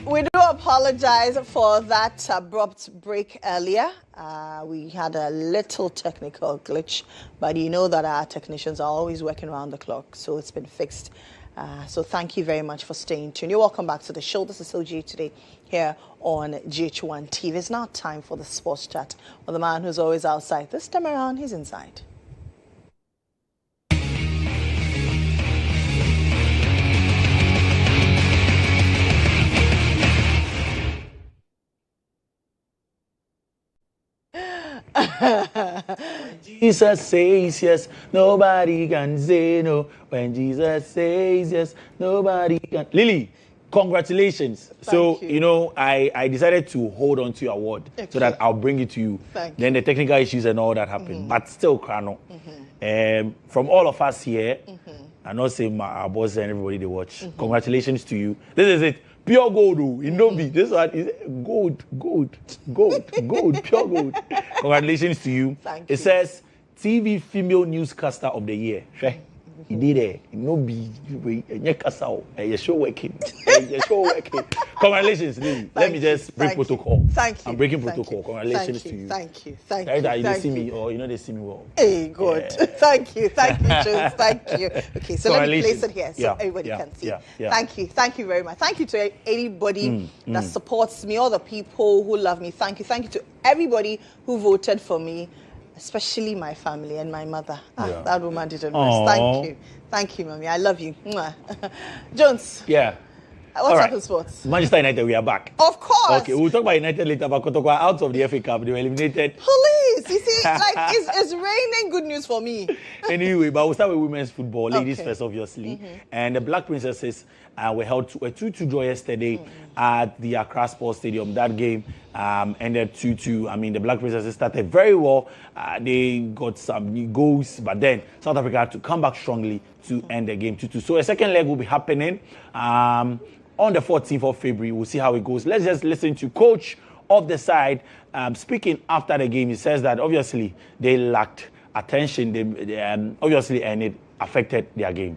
We do apologize for that abrupt break earlier. We had a little technical glitch, but you know that our technicians are always working around the clock, so it's been fixed. So thank you very much for staying tuned. You're welcome back to the show. This is OG today here on GHOne TV. It's now time for the sports chat with the man who's always outside. This time around, he's inside. Jesus says yes, nobody can say no. When Jesus says yes, nobody can. Lily, congratulations. Thank you. You know, I decided to hold on to your award so that I'll bring it to you. Then the technical issues and all that happened. But still, Krano, from all of us here, and not saying our boss and everybody they watch, congratulations to you. This is it. Pure gold, Indomie. This one is gold, pure gold. Congratulations to you. Thank you. It says TV Female Newscaster of the Year. He did it. No be your show working. Your show working. Congratulations, Lily. Let me just break protocol. Thank you. I'm breaking protocol. Congratulations to you. Thank you. They see me, or they see me well. Hey, good. Thank you, Jones. Thank you. Okay, so let me place it here so everybody can see. Thank you very much. Thank you to anybody that supports me, all the people who love me. Thank you to everybody who voted for me. Especially my family and my mother. That woman didn't rest. Thank you, mommy. I love you. Jones. Yeah. What's up in sports? Manchester United, we are back. Of course. Okay, we'll talk about United later, but Kodjo out of the FA Cup, they were eliminated. Police! You see, it's raining good news for me. Anyway, but we'll start with women's football, ladies first, obviously. And the Black Princesses were held to a 2-2 draw yesterday at the Accra Sports Stadium. That game ended 2-2. I mean, the Black Princesses started very well. They got some goals, but then South Africa had to come back strongly to end the game 2-2. So a second leg will be happening on the 14th of February. We'll see how it goes. Let's just listen to coach of the side speaking after the game. He says that obviously they lacked attention, they obviously, and it affected their game.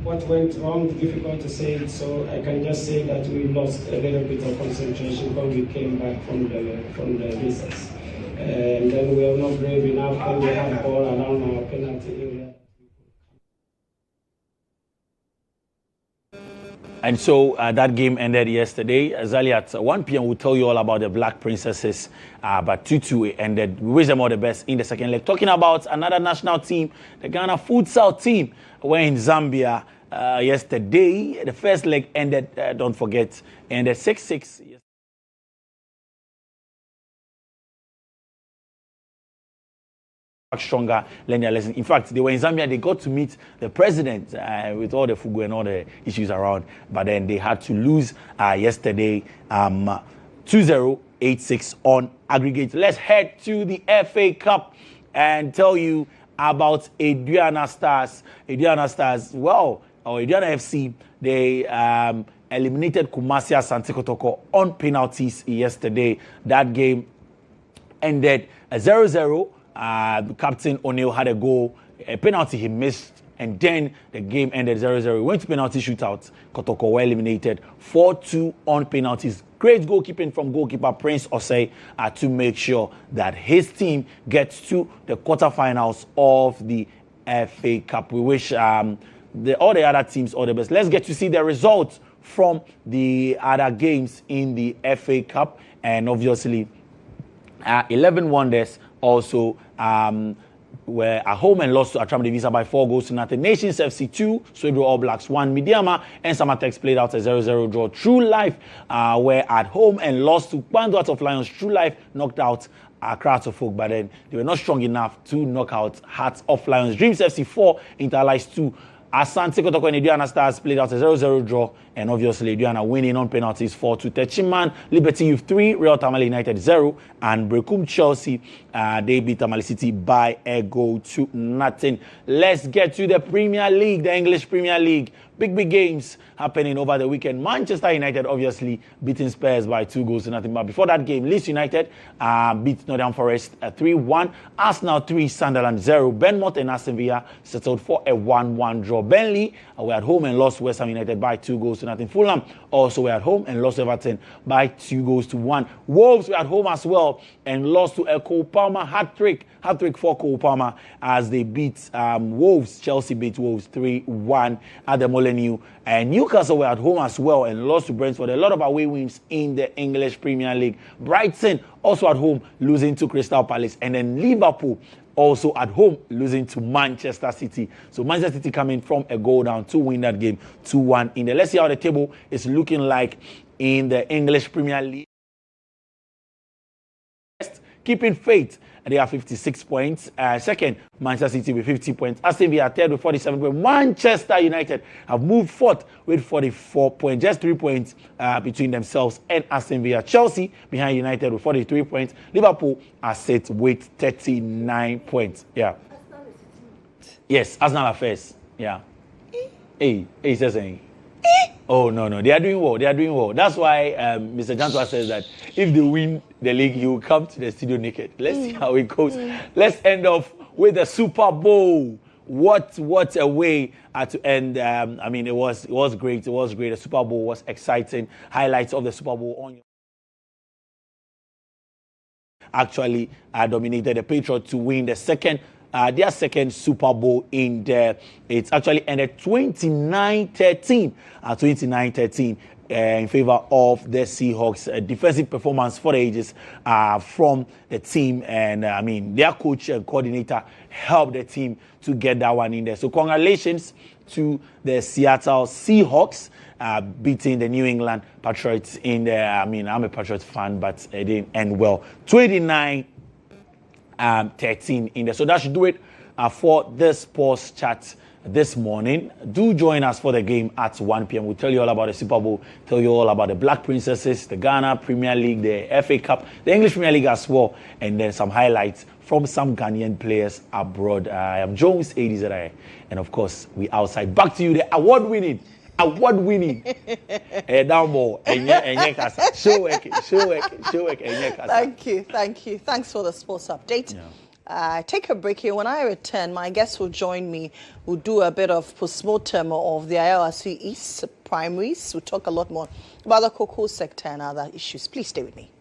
What went wrong, difficult to say it, so I can just say that we lost a little bit of concentration when we came back from the recess. And then we were not brave enough when we had ball around our penalty area. And so that game ended yesterday. Exactly at 1 p.m. we'll tell you all about the Black Princesses. But 2-2 it ended. We wish them all the best in the second leg. Talking about another national team, the Ghana futsal team were in Zambia yesterday. The first leg ended, don't forget, ended 6-6. Stronger, learn their lesson. In fact, they were in Zambia. They got to meet the president with all the fugu and all the issues around. But then they had to lose yesterday 2-0, 8-6 on aggregate. Let's head to the FA Cup and tell you about Aduana Stars. Aduana Stars, or Aduana FC, they eliminated Kumasi Asante Kotoko on penalties yesterday. That game ended 0-0. Captain O'Neill had a goal, a penalty he missed, and then the game ended 0-0. We went to penalty shootout. Kotoko were eliminated 4-2 on penalties. Great goalkeeping from goalkeeper Prince Osei to make sure that his team gets to the quarterfinals of the FA Cup. We wish all the other teams all the best. Let's get to see the results from the other games in the FA Cup, and obviously 11 Wonders also were at home and lost to Atram Devisa by 4-0. Nations FC 2, Swedro All Blacks 1. Midiama and Samatex played out a 0-0 draw. True Life were at home and lost to Kwando Hearts of Lions. True Life knocked out Accra to Folk, but then they were not strong enough to knock out Hearts of Lions. Dreams FC 4, Interlice 2. Asante Kotoko and Aduana Stars played out a 0-0 draw, and obviously Diana winning on penalties 4-2. Techiman Liberty Youth 3, Real Tamale United 0, and Brekum Chelsea they beat Tamale City by a goal to nothing. Let's get to the Premier League, the English Premier League. Big games happening over the weekend. Manchester United obviously beating Spurs by 2-0. But before that game, Leeds United beat Nottingham Forest 3-1. Arsenal 3, Sunderland 0. Bournemouth and Aston Villa settled for a 1-1 draw. Burnley were at home and lost West Ham United by 2-0. Fulham also were at home and lost Everton by 2-1. Wolves were at home as well and lost to a Cole Palmer hat-trick for Cole Palmer as they beat Wolves. Chelsea beat Wolves 3-1 at the Molineux. And Newcastle were at home as well and lost to Brentford. A lot of away wins in the English Premier League. Brighton also at home losing to Crystal Palace. And then Liverpool also at home losing to Manchester City. So Manchester City coming from a goal down to win that game 2-1 in there. Let's see how the table is looking like in the English Premier League. Keeping faith, they have 56 points. Second, Manchester City with 50 points. Aston Villa third with 47 points. Manchester United have moved fourth with 44 points. Just 3 points between themselves and Aston Villa. Chelsea behind United with 43 points. Liverpool are set with 39 points. Yeah. Yes, Arsenal are first. Yeah. Hey, just saying. Oh, no. They are doing well. That's why Mr. Jantua says that if they win the league, he will come to the studio naked. Let's see how it goes. Let's end off with the Super Bowl. What a way to end. I mean, it was great. It was great. The Super Bowl was exciting. Highlights of the Super Bowl on your actually dominated the Patriots to win the second their second Super Bowl in there. It's actually ended 29-13 in favor of the Seahawks. Defensive performance for the ages from the team, and I mean their coach and coordinator helped the team to get that one in there. So congratulations to the Seattle Seahawks beating the New England Patriots in there. I mean, I'm a Patriots fan, but it didn't end well. 29-13 in there. So that should do it for the sports chat this morning. Do join us for the game at 1 p.m. We'll tell you all about the Super Bowl, tell you all about the Black Princesses, the Ghana Premier League, the FA Cup, the English Premier League as well, and then some highlights from some Ghanaian players abroad. I am Jones, ADZI, and of course, we outside. Back to you, the award-winning down ball. Show work. Thank you. Thanks for the sports update. Yeah. Take a break here. When I return, my guests will join me. We'll do a bit of postmortem of the IRC East primaries. We'll talk a lot more about the cocoa sector and other issues. Please stay with me.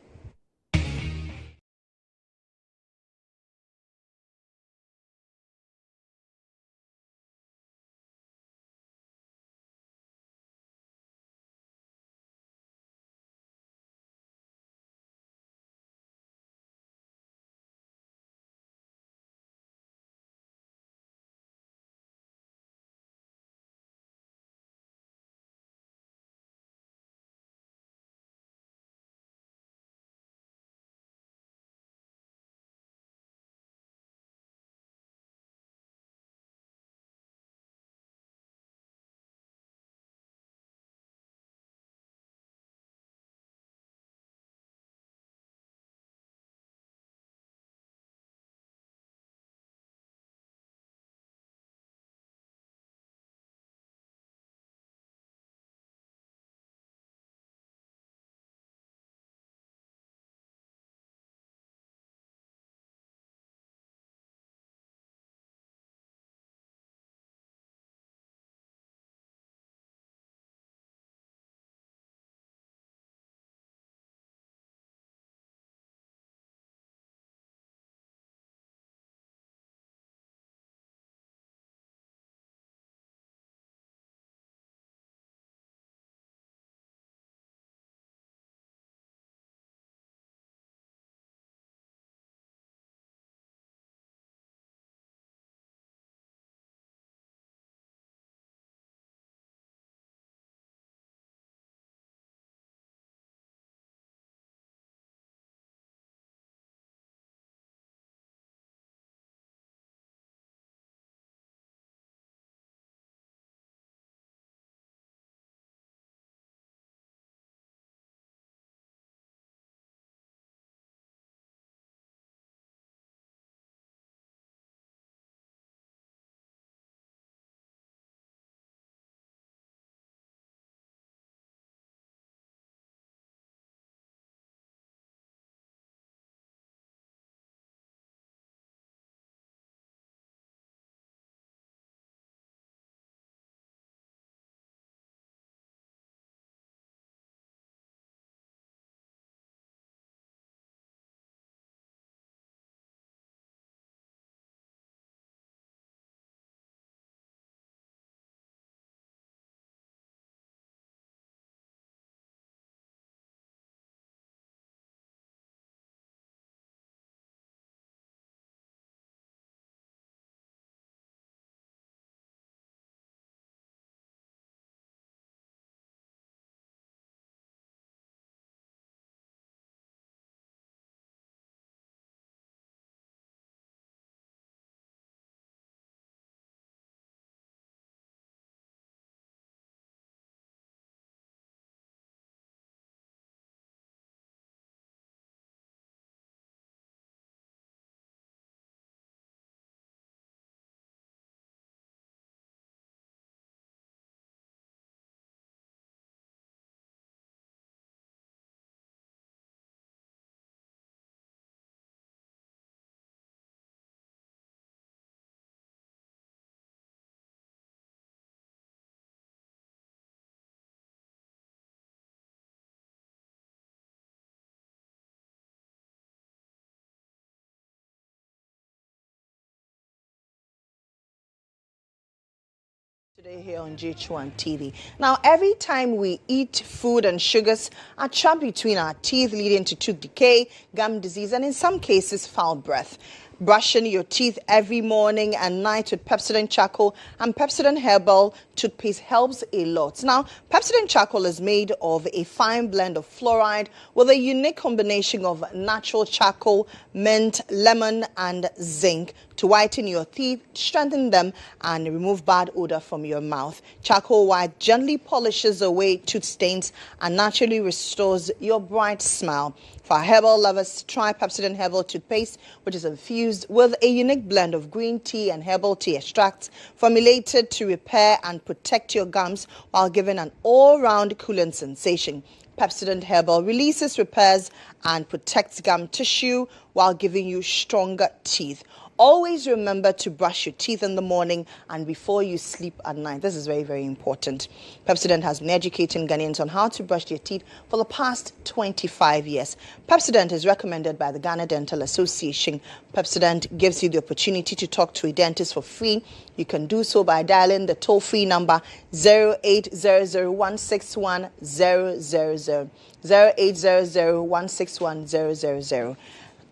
Today here on GHOne TV. Now, every time we eat food and sugars are trapped between our teeth, leading to tooth decay, gum disease, and in some cases, foul breath. Brushing your teeth every morning and night with Pepsodent Charcoal and Pepsodent Herbal toothpaste helps a lot. Now, Pepsodent Charcoal is made of a fine blend of fluoride with a unique combination of natural charcoal, mint, lemon, and zinc to whiten your teeth, strengthen them, and remove bad odor from your mouth. Charcoal white gently polishes away tooth stains and naturally restores your bright smile. For herbal lovers, try Pepsodent Herbal toothpaste, which is infused with a unique blend of green tea and herbal tea extracts, formulated to repair and protect your gums while giving an all-round cooling sensation. Pepsodent Herbal releases, repairs, and protects gum tissue while giving you stronger teeth. Always remember to brush your teeth in the morning and before you sleep at night. This is very, very important. Pepsodent has been educating Ghanaians on how to brush their teeth for the past 25 years. Pepsodent is recommended by the Ghana Dental Association. Pepsodent gives you the opportunity to talk to a dentist for free. You can do so by dialing the toll-free number 0800-161-000, 0800-161-000.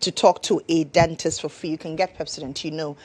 To talk to a dentist for free. You can get Pepsodent,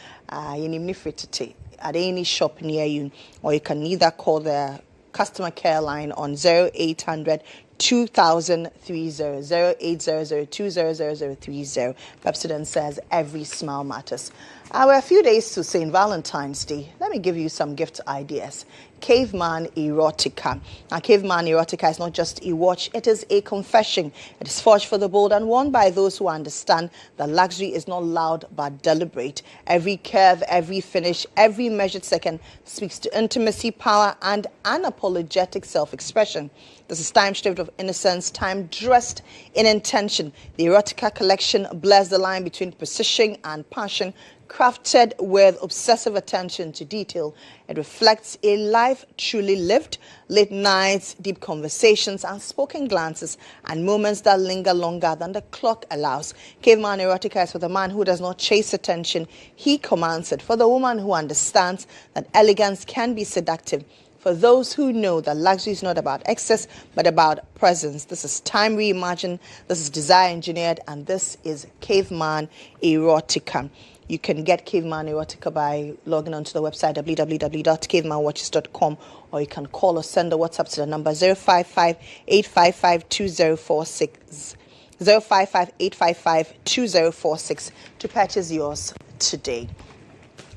at any shop near you, or you can either call the customer care line on 0800 2030 0800-200030. Pepsodent says every smile matters. We're a few days to St. Valentine's Day. Let me give you some gift ideas. Caveman Erotica. Now, Caveman Erotica is not just a watch, it is a confession. It is forged for the bold and worn by those who understand that luxury is not loud but deliberate. Every curve, every finish, every measured second speaks to intimacy, power, and unapologetic self-expression. This is time stripped of innocence, time dressed in intention. The Erotica collection blurs the line between precision and passion, crafted with obsessive attention to detail. It reflects a life truly lived, late nights, deep conversations, unspoken glances, and moments that linger longer than the clock allows. Caveman Erotica is for the man who does not chase attention, he commands it. For the woman who understands that elegance can be seductive. For those who know that luxury is not about excess, but about presence. This is time reimagined, this is desire engineered, and this is Caveman Erotica. You can get Caveman Erotica by logging onto the website www.cavemanwatches.com, or you can call or send a WhatsApp to the number 055-855-2046. 055-855-2046 to purchase yours today.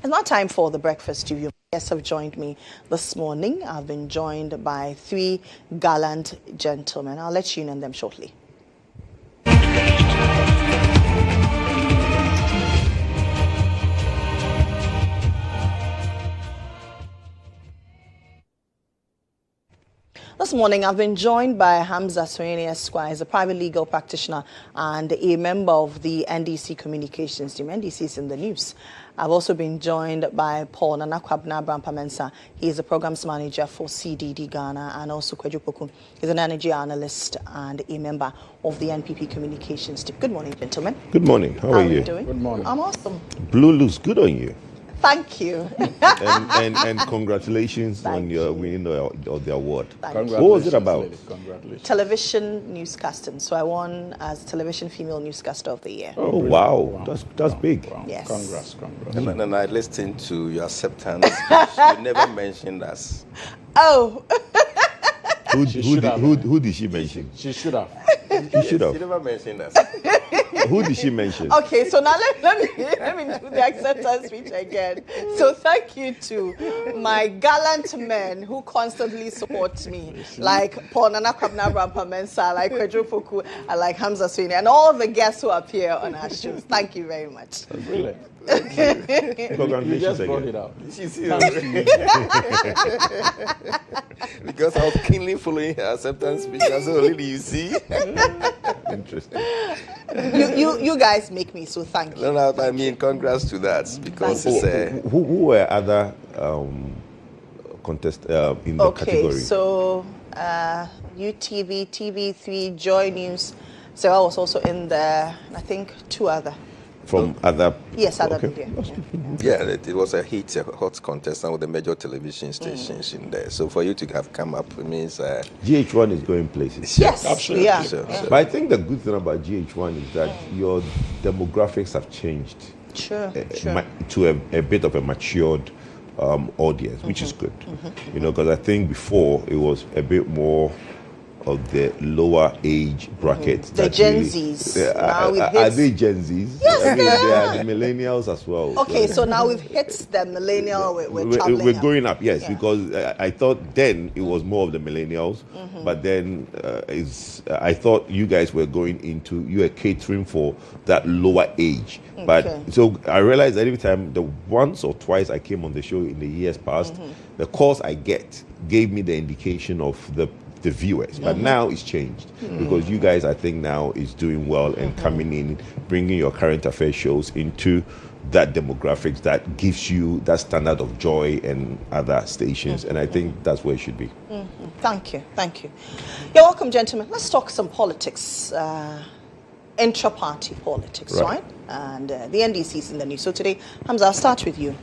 It's now time for the breakfast studio. Guests have joined me this morning. I've been joined by three gallant gentlemen. I'll let you name them shortly. This morning, I've been joined by Hamza Soini Esquire. He's a private legal practitioner and a member of the NDC communications team. NDC is in the news. I've also been joined by Paul Nanakwabena Mensah. He is a programs manager for CDD Ghana, and also Kodjo. He's an energy analyst and a member of the NPP communications team. Good morning, gentlemen. Good morning. How are you? Doing? Good morning. I'm awesome. Blue looks good on you. Thank you. and congratulations on your winning of the award. Thank you. What was it about? Ladies, congratulations. Television newscasting. So I won as Television Female Newscaster of the Year. Oh, wow. That's big. Wow. Yes. Congrats. And I listened to your acceptance speech. You never mentioned us. Oh. Who did she mention? She should have. She should have. You never mentioned us. Who did she mention? Okay, so now let me do the acceptance speech again. So thank you to my gallant men who constantly support me, like Paul Nanakwabena Mensah, like Kodjo, and like Hamza Soini, and all the guests who appear on our shows. Thank you very much. Really? Congratulations You just brought again. it out. Because I was keenly following her acceptance speech. That's all really you see. Interesting. You guys make me, so thank you. No, I mean, congrats to that. Because it's Who were other contests in the category? Okay, so UTV, TV3, Joy News. So I was also in there, I think two other. from other. Yes, other okay. media. Yeah, it was a hot contestant with the major television stations in there. So for you to have come up, it means... GHOne is going places. Yes, absolutely. yeah. So. But I think the good thing about GHOne is that your demographics have changed Sure. to a bit of a matured audience, which is good. You know, because I think before it was a bit more of the lower age bracket. The Gen Zs. Now we've hit... Are they Gen Zs? Yes, I mean, they are the millennials as well. Okay, so now we've hit the millennial. We're going up, yes, because I thought then it was more of the millennials, but then I thought you guys were you were catering for that lower age. Okay. But so I realized that every time, the once or twice I came on the show in the years past, the calls I gave me the indication of the viewers, but now it's changed because you guys, I think now is doing well and coming in, bringing your current affairs shows into that demographics that gives you that standard of joy and other stations, and I think that's where it should be. Thank you. You're welcome, gentlemen. Let's talk some politics, intra-party politics, right? And the NDC is in the news. So today, Hamza, I'll start with you.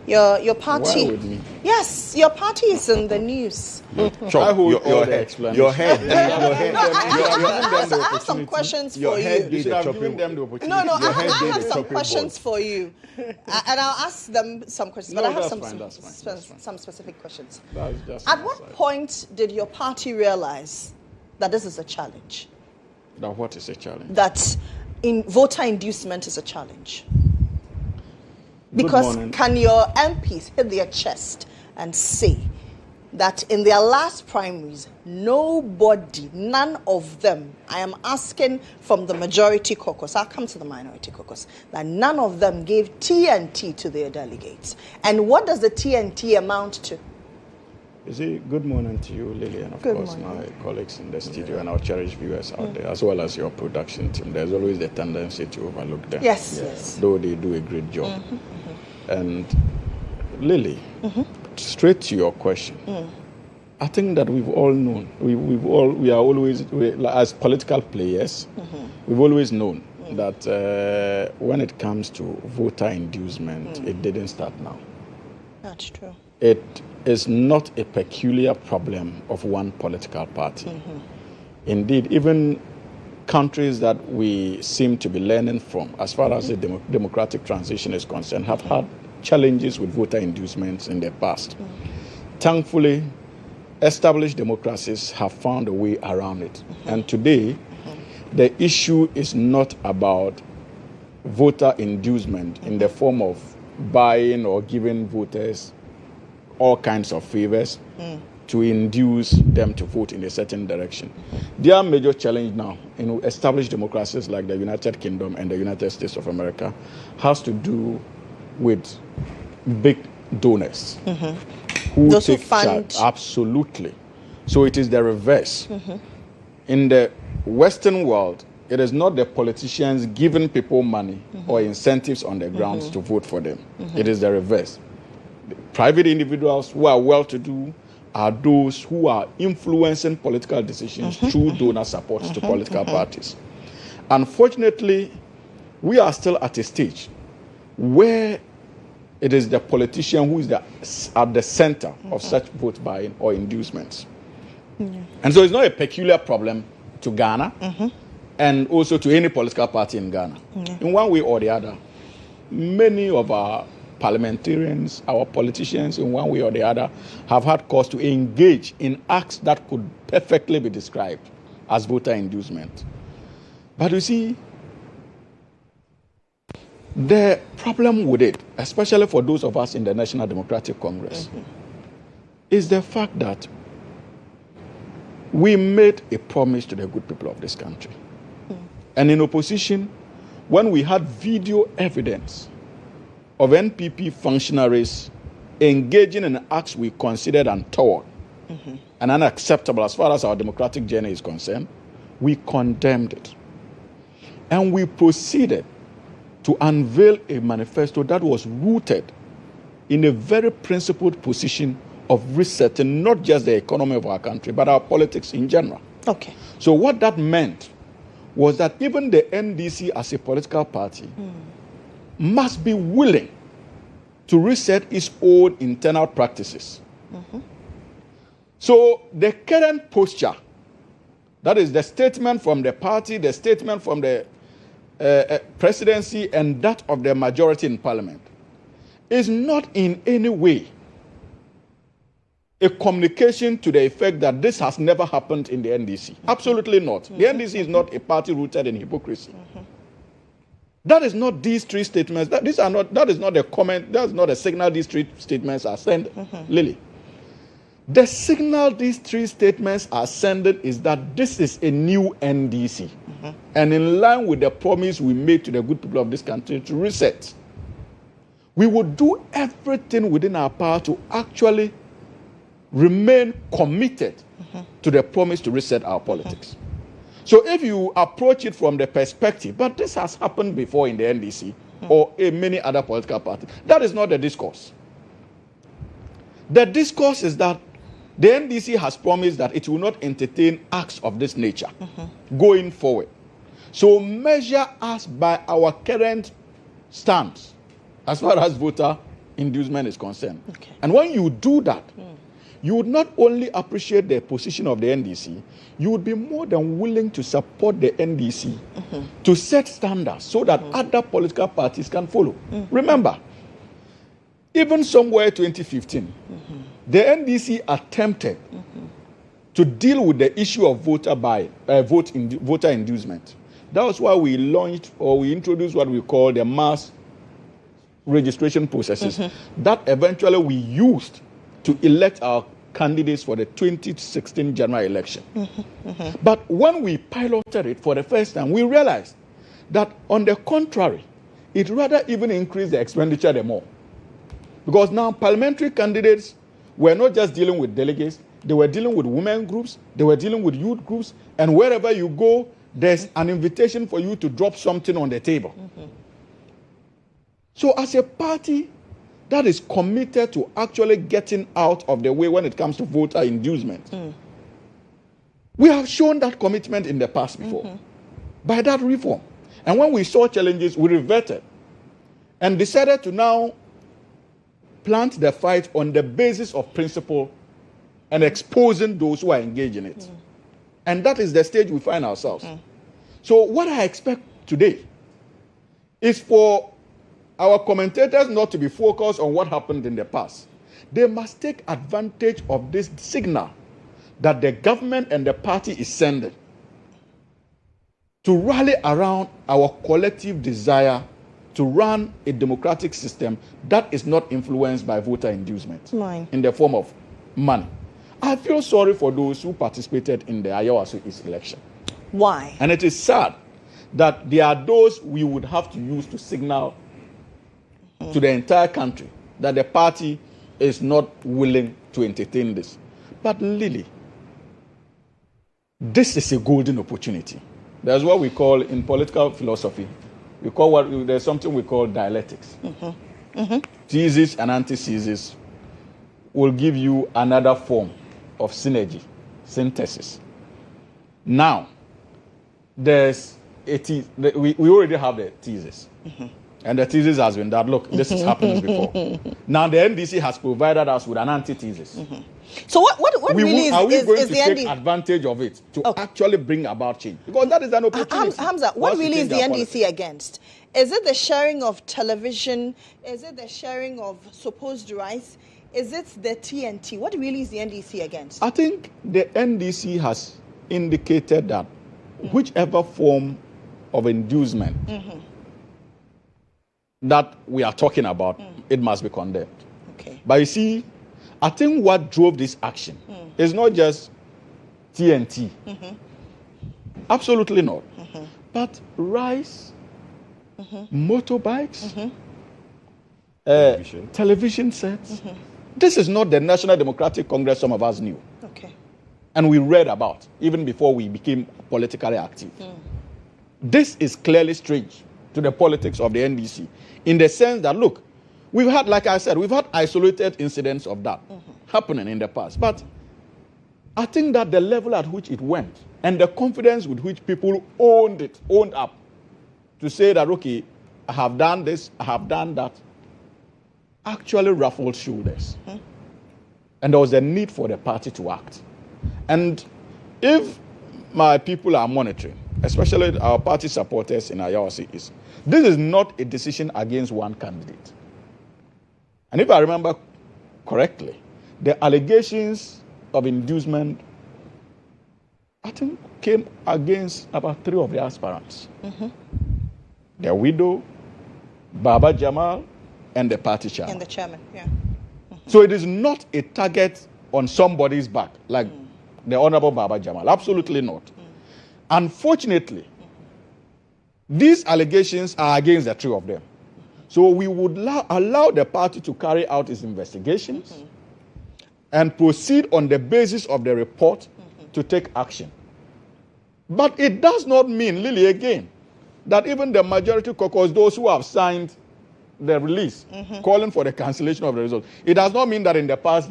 Your party. Why with me? Yes, your party is in the news. Sure. I hold all the head. explanations. Your head. I have some questions for you. You should have given them the opportunity. No, Your I head have did the some chopping questions for you, and I'll ask them some questions. No, but I have that's fine. some specific questions. That's just At what point did your party realize that this is a challenge? That what is a challenge? That voter inducement is a challenge? Because can your MPs hit their chest and say that in their last primaries, none of them, I am asking from the majority caucus, I'll come to the minority caucus, that none of them gave TNT to their delegates? And what does the TNT amount to? You see, good morning to you, Lily, and of course my colleagues in the studio and our cherished viewers out there, as well as your production team. There's always the tendency to overlook them. Yes. Though they do a great job. And Lily, straight to your question, I think that we've all known, we are always, as political players, we've always known that when it comes to voter inducement, it didn't start now. That's true. It is not a peculiar problem of one political party. Indeed, even countries that we seem to be learning from, as far as the democratic transition is concerned, have had challenges with voter inducements in the past. Thankfully, established democracies have found a way around it. And today, the issue is not about voter inducement in the form of buying or giving voters all kinds of favors to induce them to vote in a certain direction. Their major challenge now in established democracies like the United Kingdom and the United States of America has to do with big donors who Those who take fund. charge. Absolutely. So it is the reverse. In the Western world, it is not the politicians giving people money or incentives on the grounds to vote for them. It is the reverse. The private individuals who are well-to-do are those who are influencing political decisions through donor supports to political parties. Unfortunately, we are still at a stage where it is the politician who is at the center of such vote buying or inducements. And so it's not a peculiar problem to Ghana and also to any political party in Ghana. In one way or the other, many of our parliamentarians, our politicians, in one way or the other, have had cause to engage in acts that could perfectly be described as voter inducement. But you see, the problem with it, especially for those of us in the National Democratic Congress, is the fact that we made a promise to the good people of this country. And in opposition, when we had video evidence of NPP functionaries engaging in acts we considered untoward and unacceptable as far as our democratic journey is concerned, we condemned it. And we proceeded to unveil a manifesto that was rooted in a very principled position of resetting not just the economy of our country, but our politics in general. Okay. So what that meant was that even the NDC as a political party must be willing to reset its own internal practices. So the current posture, that is the statement from the party, the statement from the presidency, and that of the majority in parliament, is not in any way a communication to the effect that this has never happened in the NDC. Absolutely not. The NDC is not a party rooted in hypocrisy. That is not these three statements. That is not a comment. That's not a signal these three statements are sending, Lily. The signal these three statements are sending is that this is a new NDC, and in line with the promise we made to the good people of this country to reset. We will do everything within our power to actually remain committed to the promise to reset our politics. So if you approach it from the perspective, but this has happened before in the NDC or in many other political parties, that is not the discourse. The discourse is that the NDC has promised that it will not entertain acts of this nature going forward. So measure us by our current stance as far as voter inducement is concerned. Okay. And when you do that, you would not only appreciate the position of the NDC, you would be more than willing to support the NDC to set standards so that other political parties can follow. Remember, even somewhere 2015, the NDC attempted to deal with the issue of voter inducement. That was why we launched or we introduced what we call the mass registration processes that eventually we used to elect our candidates for the 2016 general election. But when we piloted it for the first time, we realized that on the contrary, it rather even increased the expenditure the more. Because now parliamentary candidates were not just dealing with delegates, they were dealing with women groups, they were dealing with youth groups, and wherever you go, there's an invitation for you to drop something on the table. So as a party that is committed to actually getting out of the way when it comes to voter inducement, we have shown that commitment in the past before by that reform. And when we saw challenges, we reverted and decided to now plant the fight on the basis of principle and exposing those who are engaged in it. And that is the stage we find ourselves. So what I expect today is for our commentators not to be focused on what happened in the past. They must take advantage of this signal that the government and the party is sending to rally around our collective desire to run a democratic system that is not influenced by voter inducement in the form of money. I feel sorry for those who participated in the Ayawaso East election. Why? And it is sad that there are those we would have to use to signal to the entire country that the party is not willing to entertain this. But Lily, this is a golden opportunity. That's what we call in political philosophy. There's something we call dialectics. Thesis and antithesis will give you another form of synergy, synthesis. Now, there's we already have the thesis. And the thesis has been that, look, this has happened before. Now the NDC has provided us with an antithesis. So what really are we going is to the take advantage of it to actually bring about change? Because that is an opportunity. Hamza, what really is the NDC against? Is it the sharing of television? Is it the sharing of supposed rights? Is it the TNT? What really is the NDC against? I think the NDC has indicated that whichever form of inducement that we are talking about, it must be condemned. Okay. But you see, I think what drove this action is not just TNT. Absolutely not. But rice, motorbikes, television sets. This is not the National Democratic Congress some of us knew. Okay. And we read about, even before we became politically active. This is clearly strange to the politics of the NDC, in the sense that, look, we've had, like I said, we've had isolated incidents of that happening in the past. But I think that the level at which it went and the confidence with which people owned up to say that, okay, I have done this, I have done that, actually ruffled shoulders. And there was a need for the party to act. And if my people are monitoring, especially our party supporters in Ayawasi, this is not a decision against one candidate. And if I remember correctly, the allegations of inducement, I think, came against about 3 of the aspirants. The widow, Baba Jamal, and the party chairman. And the chairman, yeah. So it is not a target on somebody's back, like the Honorable Baba Jamal. Absolutely not. Unfortunately, these allegations are against the 3 of them. So we would allow the party to carry out its investigations and proceed on the basis of the report to take action. But it does not mean, Lily, again, that even the majority caucus, those who have signed the release, calling for the cancellation of the results, it does not mean that in the past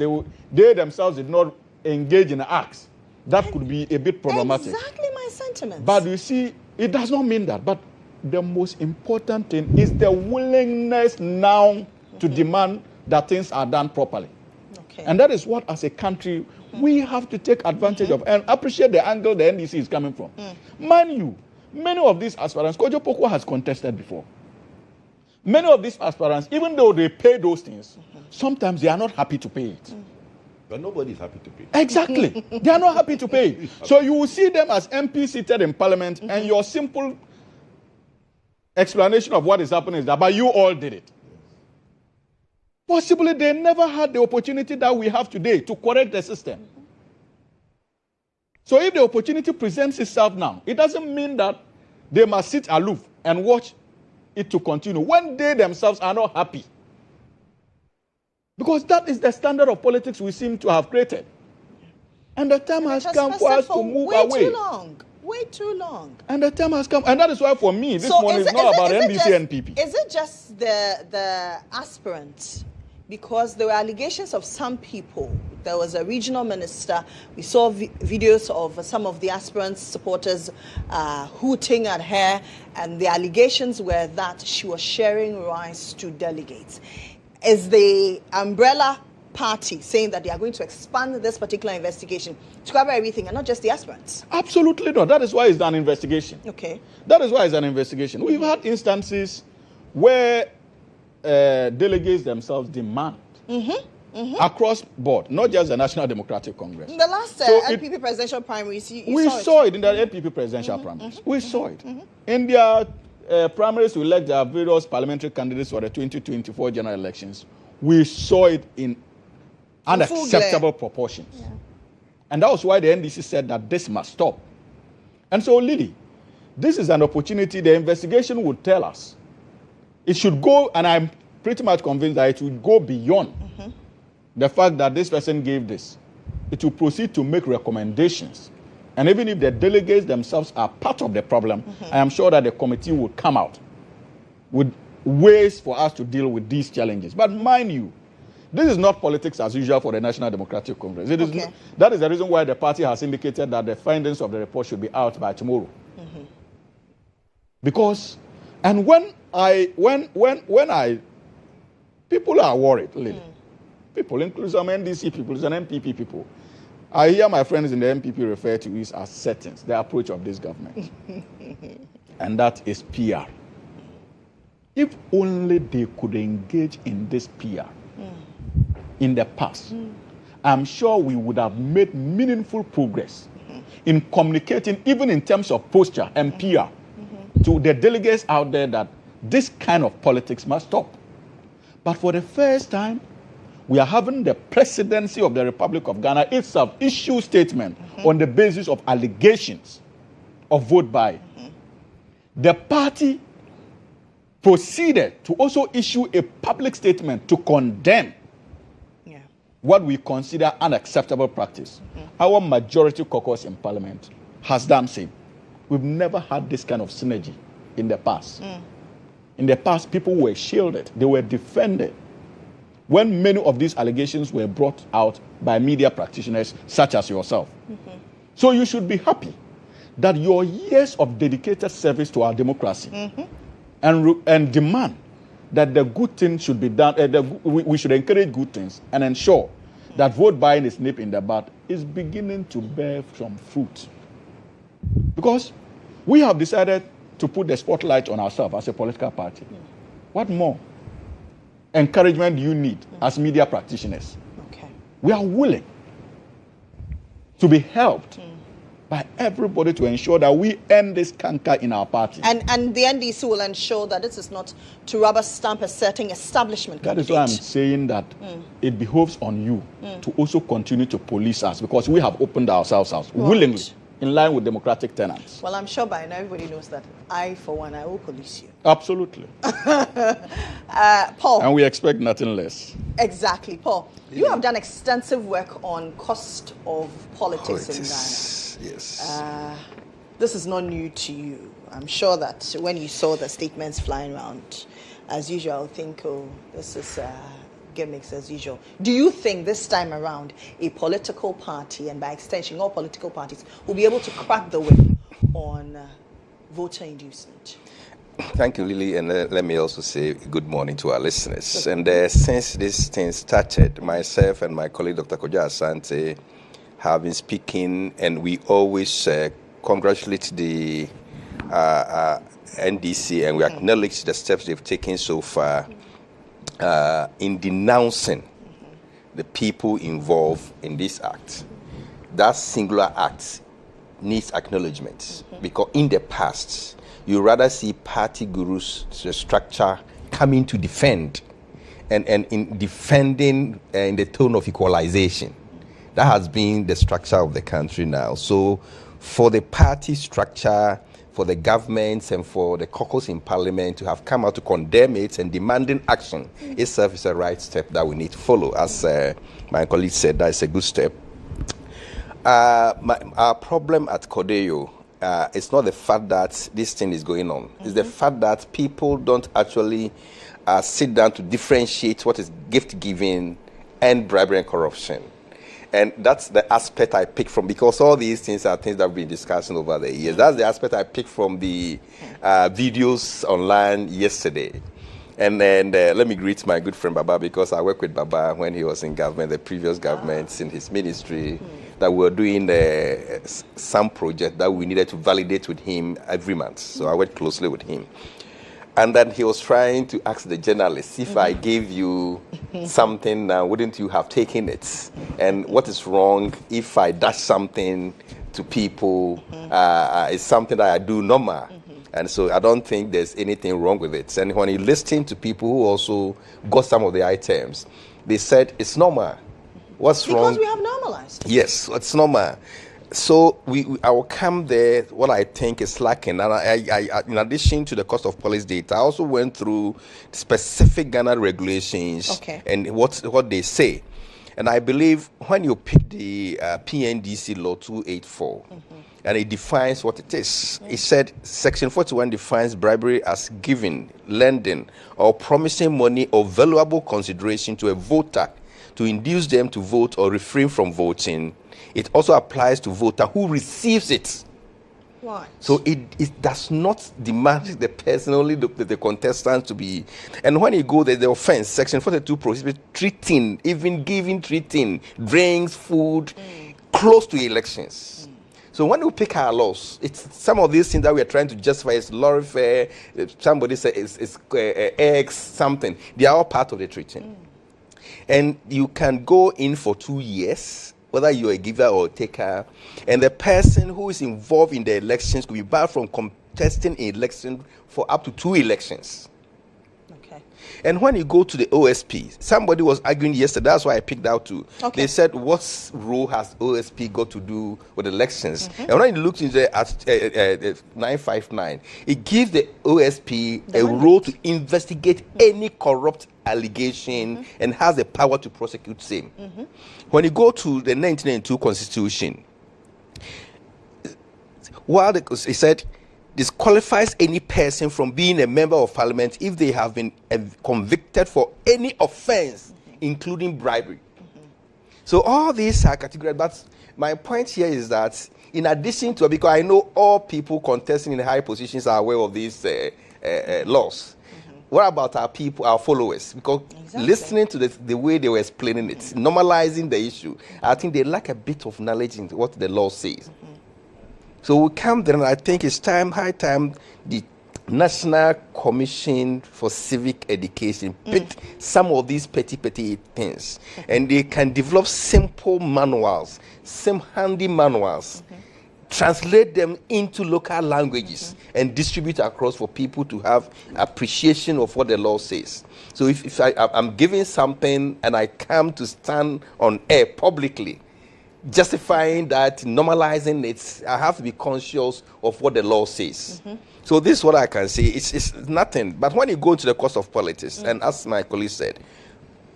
they themselves did not engage in acts. That could be a bit problematic. Exactly my sentiments. But you see, it does not mean that. But the most important thing is the willingness now to demand that things are done properly. Okay. And that is what, as a country, we have to take advantage of and appreciate the angle the NDC is coming from. Mind you, many of these aspirants, Kodjo has contested before. Many of these aspirants, even though they pay those things, sometimes they are not happy to pay it. But nobody is happy to pay. Exactly. They are not happy to pay it. So you will see them as MPs seated in parliament, and your simple explanation of what is happening is that, but you all did it. Possibly they never had the opportunity that we have today to correct the system. So if the opportunity presents itself now, it doesn't mean that they must sit aloof and watch it to continue when they themselves are not happy. Because that is the standard of politics we seem to have created. And the time has come for us to move away. Way too long. Way too long. And the time has come. And that is why for me, this one is not about NDC and PP. Is it just the aspirants? Because there were allegations of some people. There was a regional minister. We saw videos of some of the aspirants' supporters hooting at her. And the allegations were that she was sharing rice to delegates. Is the umbrella party saying that they are going to expand this particular investigation to cover everything and not just the aspirants? Absolutely not. That is why it's an investigation. Okay. That is why it's an investigation. We've had instances where delegates themselves demand across board, not just the National Democratic Congress. In the last NPP presidential primaries, we saw it in the NPP presidential primaries. We saw it. In their primaries to elect their various parliamentary candidates for the 2024 general elections, we saw it in unacceptable proportions. Yeah. And that was why the NDC said that this must stop. And so, Lily, this is an opportunity. The investigation would tell us. It should go, and I'm pretty much convinced that it would go beyond the fact that this person gave this. It will proceed to make recommendations. And even if the delegates themselves are part of the problem, I am sure that the committee will come out with ways for us to deal with these challenges. But mind you, this is not politics as usual for the National Democratic Congress. It is not, that is the reason why the party has indicated that the findings of the report should be out by tomorrow. Because, and people are worried, Lily. People, including some NDC people, some MPP people. I hear my friends in the MPP refer to it as settings, the approach of this government. And that is PR. If only they could engage in this PR in the past, I'm sure we would have made meaningful progress in communicating, even in terms of posture and PR, to the delegates out there that this kind of politics must stop. But for the first time, we are having the presidency of the Republic of Ghana itself issue statement on the basis of allegations of vote buy. The party proceeded to also issue a public statement to condemn what we consider unacceptable practice. Our majority caucus in Parliament has done the same. We've never had this kind of synergy in the past. In the past, people were shielded. They were defended when many of these allegations were brought out by media practitioners such as yourself. So you should be happy that your years of dedicated service to our democracy and demand that the good things should be done, we should encourage good things and ensure that vote buying is nipped in the bud is beginning to bear some fruit. Because we have decided to put the spotlight on ourselves as a political party. What more encouragement do you need as media practitioners? Okay. We are willing to be helped by everybody to ensure that we end this canker in our party. And the NDC will ensure that this is not to rubber stamp a certain establishment That is candidate. why I'm saying that it behoves on you to also continue to police us, because we have opened ourselves out willingly, in line with democratic tenets. Well, I'm sure by now everybody knows that I, for one, I will police you. Absolutely. Paul. And we expect nothing less. Exactly. Paul, you have done extensive work on cost of politics in Ghana. Yes. This is not new to you. I'm sure that when you saw the statements flying around, as usual, think, oh, this is gimmicks as usual. Do you think this time around a political party, and by extension all political parties, will be able to crack the whip on voter inducement? Thank you, Lily, and let me also say good morning to our listeners. And since this thing started, myself and my colleague, Dr. Kodjo Asante, have been speaking, and we always congratulate the NDC, and we acknowledge the steps they've taken so far in denouncing the people involved in this act. That singular act needs acknowledgement, because in the past, you rather see party gurus, the structure, coming to defend, and in defending in the tone of equalization. That has been the structure of the country now. So for the party structure, for the governments and for the caucus in parliament to have come out to condemn it and demanding action itself is a right step that we need to follow. As my colleague said, that is a good step. Our problem at Kodjo, it's not the fact that this thing is going on. It's the fact that people don't actually sit down to differentiate what is gift giving and bribery and corruption. And that's the aspect I pick from, because all these things are things that we've been discussing over the years. That's the aspect I picked from the videos online yesterday. And then let me greet my good friend Baba, because I worked with Baba when he was in government, the previous government, in his ministry, that we were doing some project that we needed to validate with him every month. So I worked closely with him. And then he was trying to ask the journalists, if I gave you something now, wouldn't you have taken it? And what is wrong if I dash something to people? It's something that I do normal. And so I don't think there's anything wrong with it. And when you listen to people who also got some of the items, they said it's normal. What's wrong? Because we have normalized. Yes, it's normal. So I will come there. What I think is lacking, and I in addition to the cost of police data, I also went through specific Ghana regulations and what they say. And I believe when you pick the PNDC Law 284, and it defines what it is, it said Section 41 defines bribery as giving, lending, or promising money or valuable consideration to a voter to induce them to vote or refrain from voting. It also applies to voter who receives it. Right. So it does not demand the person, only the contestant to be. And when you go there, the offense, Section 42 prohibits treating, even giving, treating drinks, food, close to elections. So when we pick our laws, it's some of these things that we are trying to justify is lorry fare, somebody says it's eggs, something. They are all part of the treating. And you can go in for 2 years, whether you're a giver or a taker, and the person who is involved in the elections could be barred from contesting an election for up to 2 elections. Okay. And when you go to the OSP, somebody was arguing yesterday, that's why I picked out too. They said, what role has OSP got to do with elections? And when you look into at 959, it gives the OSP a role to investigate any corrupt allegation and has the power to prosecute same. When you go to the 1992 Constitution, while it said disqualifies any person from being a member of parliament if they have been convicted for any offense, including bribery. So all these are categories, but my point here is that in addition to, because I know all people contesting in high positions are aware of these laws. What about our people, our followers? Because listening to the way they were explaining it, normalizing the issue, I think they lack a bit of knowledge in what the law says. So we come there, and I think it's high time, the National Commission for Civic Education pick some of these petty things, and they can develop simple manuals, some handy manuals, translate them into local languages and distribute across for people to have appreciation of what the law says. So if I'm giving something and I come to stand on air publicly, justifying that, normalizing it, I have to be conscious of what the law says. So this is what I can say. It's nothing. But when you go to the course of politics, and as my colleague said,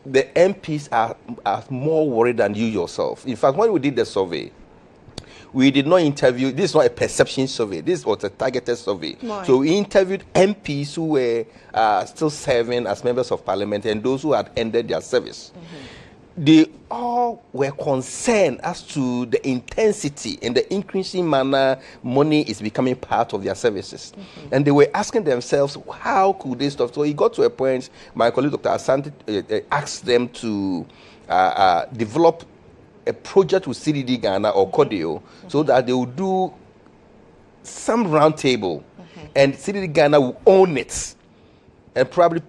the MPs are more worried than you yourself. In fact, when we did the survey, we did not interview, this is not a perception survey, this was a targeted survey. Right. So we interviewed MPs who were still serving as members of parliament and those who had ended their service. They all were concerned as to the intensity and the increasing manner money is becoming part of their services. And they were asking themselves, how could they stop? So it got to a point, my colleague Dr. Asante asked them to develop a project with CDD Ghana or Kodjo, so that they will do some roundtable and CDD Ghana will own it and probably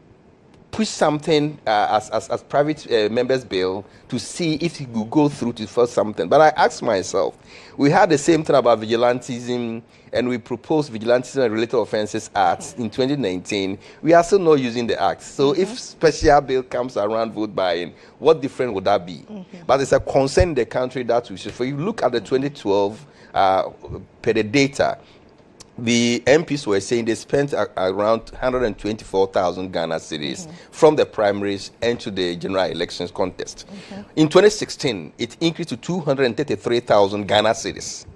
push something as private members bill to see if it will go through to first something. But I asked myself, we had the same thing about vigilantism, and we proposed Vigilantism and Related Offences Act in 2019. We are still not using the act. So if special bill comes around vote buying, what different would that be? But it's a concern in the country that we should. For you look at the 2012 per the data, the MPs were saying they spent around 124,000 Ghana cedis from the primaries into the general elections contest. In 2016, it increased to 233,000 Ghana cedis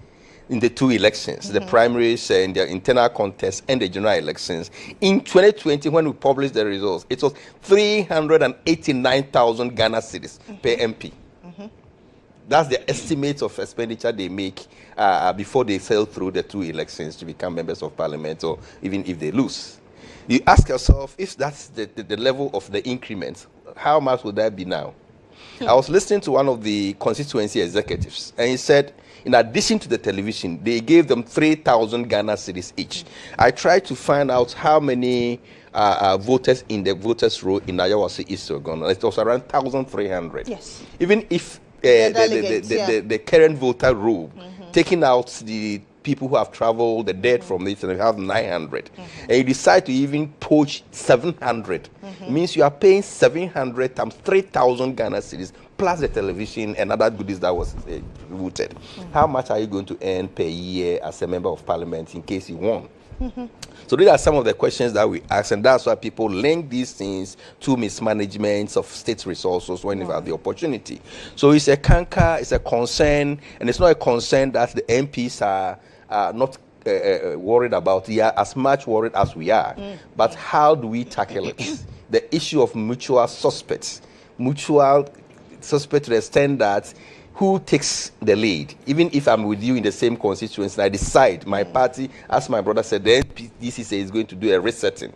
in the two elections, the primaries and the internal contest and the general elections. In 2020, when we published the results, it was 389,000 Ghana cedis per MP. That's the estimate of expenditure they make before they sail through the two elections to become members of parliament, or even if they lose. You ask yourself, if that's the level of the increment, how much would that be now? I was listening to one of the constituency executives, and he said, in addition to the television, they gave them 3,000 Ghana cedis each. I tried to find out how many voters in the voters roll in Ayawase East Ogun. It was around 1,300. Yes. Even if the current voter roll, taking out the people who have traveled, the dead from it, and we have 900. And you decide to even poach 700. It means you are paying 700 times 3,000 Ghana cedis, plus the television and other goodies that was voted. How much are you going to earn per year as a member of parliament in case you won? So these are some of the questions that we ask, and that's why people link these things to mismanagement of state resources when you have the opportunity. So it's a canker, it's a concern, and it's not a concern that the MPs are not worried about. They are as much worried as we are. But how do we tackle it? The issue of mutual suspect to the extent that who takes the lead? Even if I'm with you in the same constituency, I decide, my party, as my brother said, the NDC is going to do a resetting.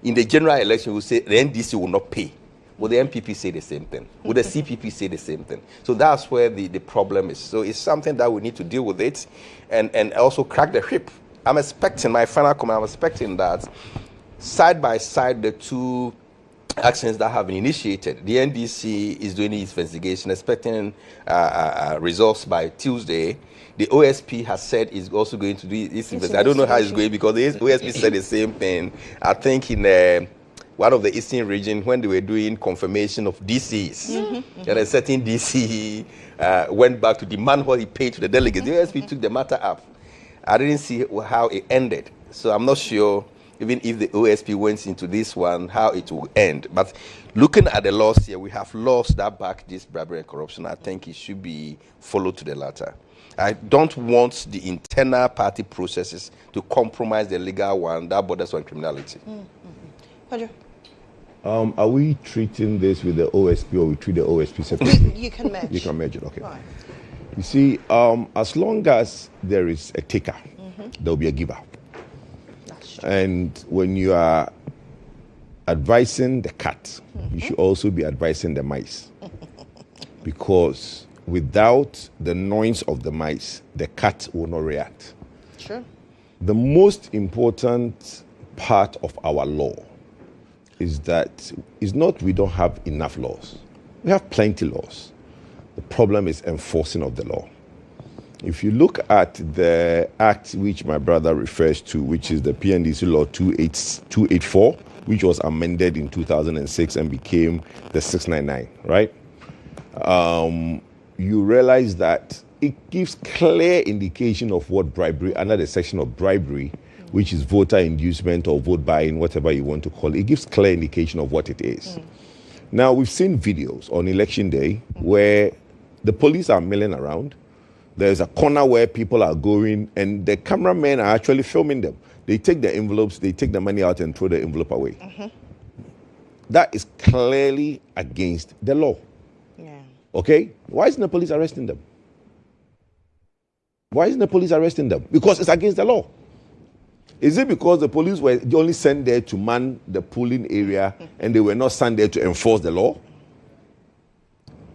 In the general election, we will say the NDC will not pay. Will the MPP say the same thing? Will the CPP say the same thing? So that's where the problem is. So it's something that we need to deal with it and also crack the whip. I'm expecting, my final comment, I'm expecting that side by side, the two actions that have been initiated. The NDC is doing its investigation, expecting results by Tuesday. The OSP has said it's also going to do its investigation. I don't know how it's going because the OSP said the same thing. I think in one of the eastern region when they were doing confirmation of DCs, and a certain DC went back to demand what he paid to the delegates. The OSP took the matter up. I didn't see how it ended, so I'm not sure. Even if the OSP went into this one, how it will end. But looking at the laws here, we have laws that back this bribery and corruption. I think it should be followed to the latter. I don't want the internal party processes to compromise the legal one that borders on criminality. Kodjo? Are we treating this with the OSP or we treat the OSP separately? You can merge. You can merge it, okay. Right. You see, as long as there is a taker, there will be a giver. That's And when you are advising the cat, you should also be advising the mice. Because without the noise of the mice, the cat will not react. Sure. The most important part of our law is that it's not we don't have enough laws. We have plenty laws. The problem is enforcing of the law. If you look at the act which my brother refers to, which is the PNDC Law 284, which was amended in 2006 and became the 699, right? You realize that it gives clear indication of what bribery, under the section of bribery, which is voter inducement or vote buying, whatever you want to call it. It gives clear indication of what it is. Now, we've seen videos on election day where the police are milling around. There's a corner where people are going, and the cameramen are actually filming them. They take the envelopes, they take the money out and throw the envelope away. That is clearly against the law. Yeah. Okay? Why isn't the police arresting them? Why isn't the police arresting them? Because it's against the law. Is it because the police were only sent there to man the polling area and they were not sent there to enforce the law?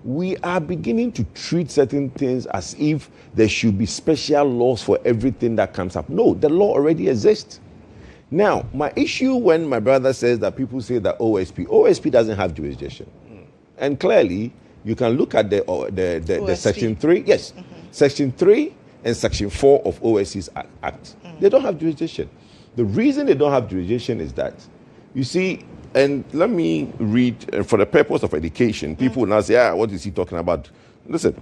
We are beginning to treat certain things as if there should be special laws for everything that comes up. No, the law already exists. Now, my issue when my brother says that people say that OSP doesn't have jurisdiction. And clearly, you can look at the Section 3. Yes, Section 3 and Section 4 of OSC's Act. They don't have jurisdiction. The reason they don't have jurisdiction is that, you see, and let me read, for the purpose of education, people will now say, what is he talking about? Listen,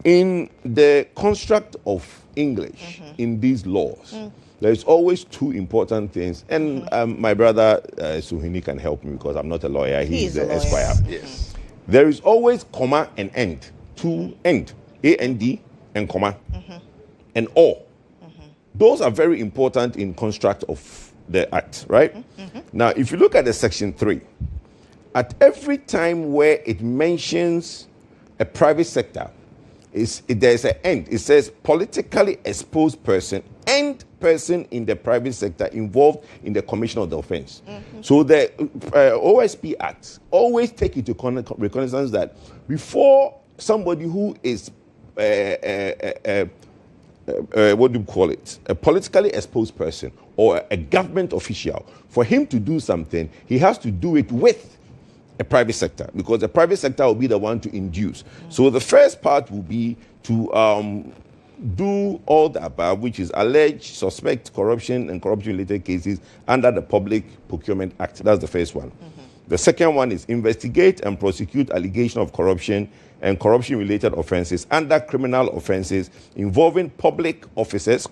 in the construct of English, in these laws, there's always two important things. And my brother Suhini can help me because I'm not a lawyer. He's the Esquire. Yes. There is always comma and end. To end. A-N-D and comma. And or. Those are very important in construct of the act, right? Now, if you look at the Section 3, at every time where it mentions a private sector, there's an end. It says politically exposed person and person in the private sector involved in the commission of the offense. So the OSP Act always take into reconnaissance that before somebody who is what do you call it? A politically exposed person or a government official, for him to do something, he has to do it with a private sector, because the private sector will be the one to induce. So the first part will be to do all the above, which is allege, suspect corruption and corruption-related cases under the Public Procurement Act. That's the first one. The second one is investigate and prosecute allegation of corruption and corruption-related offenses under criminal offenses involving public officers,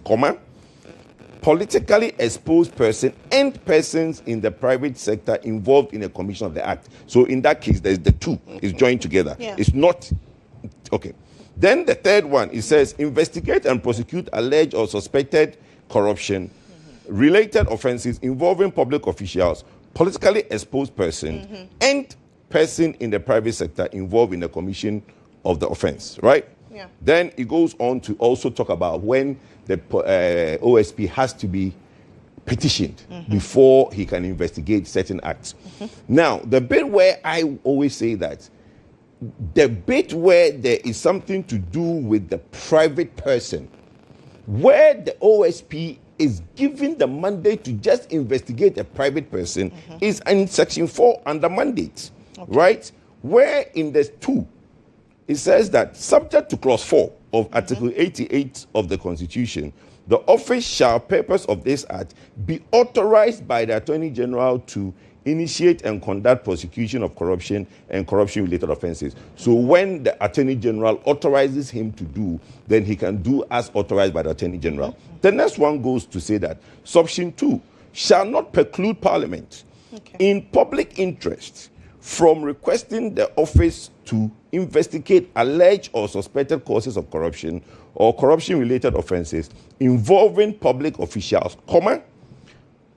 politically exposed person and persons in the private sector involved in a commission of the act. So in that case, there's the two. It's joined together. Yeah. It's not... Okay. Then the third one, it says investigate and prosecute alleged or suspected corruption, related offenses involving public officials, politically exposed person, and person in the private sector involved in the commission of the offense, right? Yeah. Then it goes on to also talk about when the OSP has to be petitioned before he can investigate certain acts. Now, the bit where I always say that, the bit where there is something to do with the private person, where the OSP is given the mandate to just investigate a private person, is in Section 4 under mandate, right? Where in the 2, it says that subject to Clause 4 of Article 88 of the Constitution, the office shall, purpose of this act, be authorized by the Attorney General to initiate and conduct prosecution of corruption and corruption-related offenses. So when the Attorney General authorizes him to do, then he can do as authorized by the Attorney General. The next one goes to say that Section 2 shall not preclude Parliament in public interest from requesting the office to investigate alleged or suspected causes of corruption or corruption-related offenses involving public officials,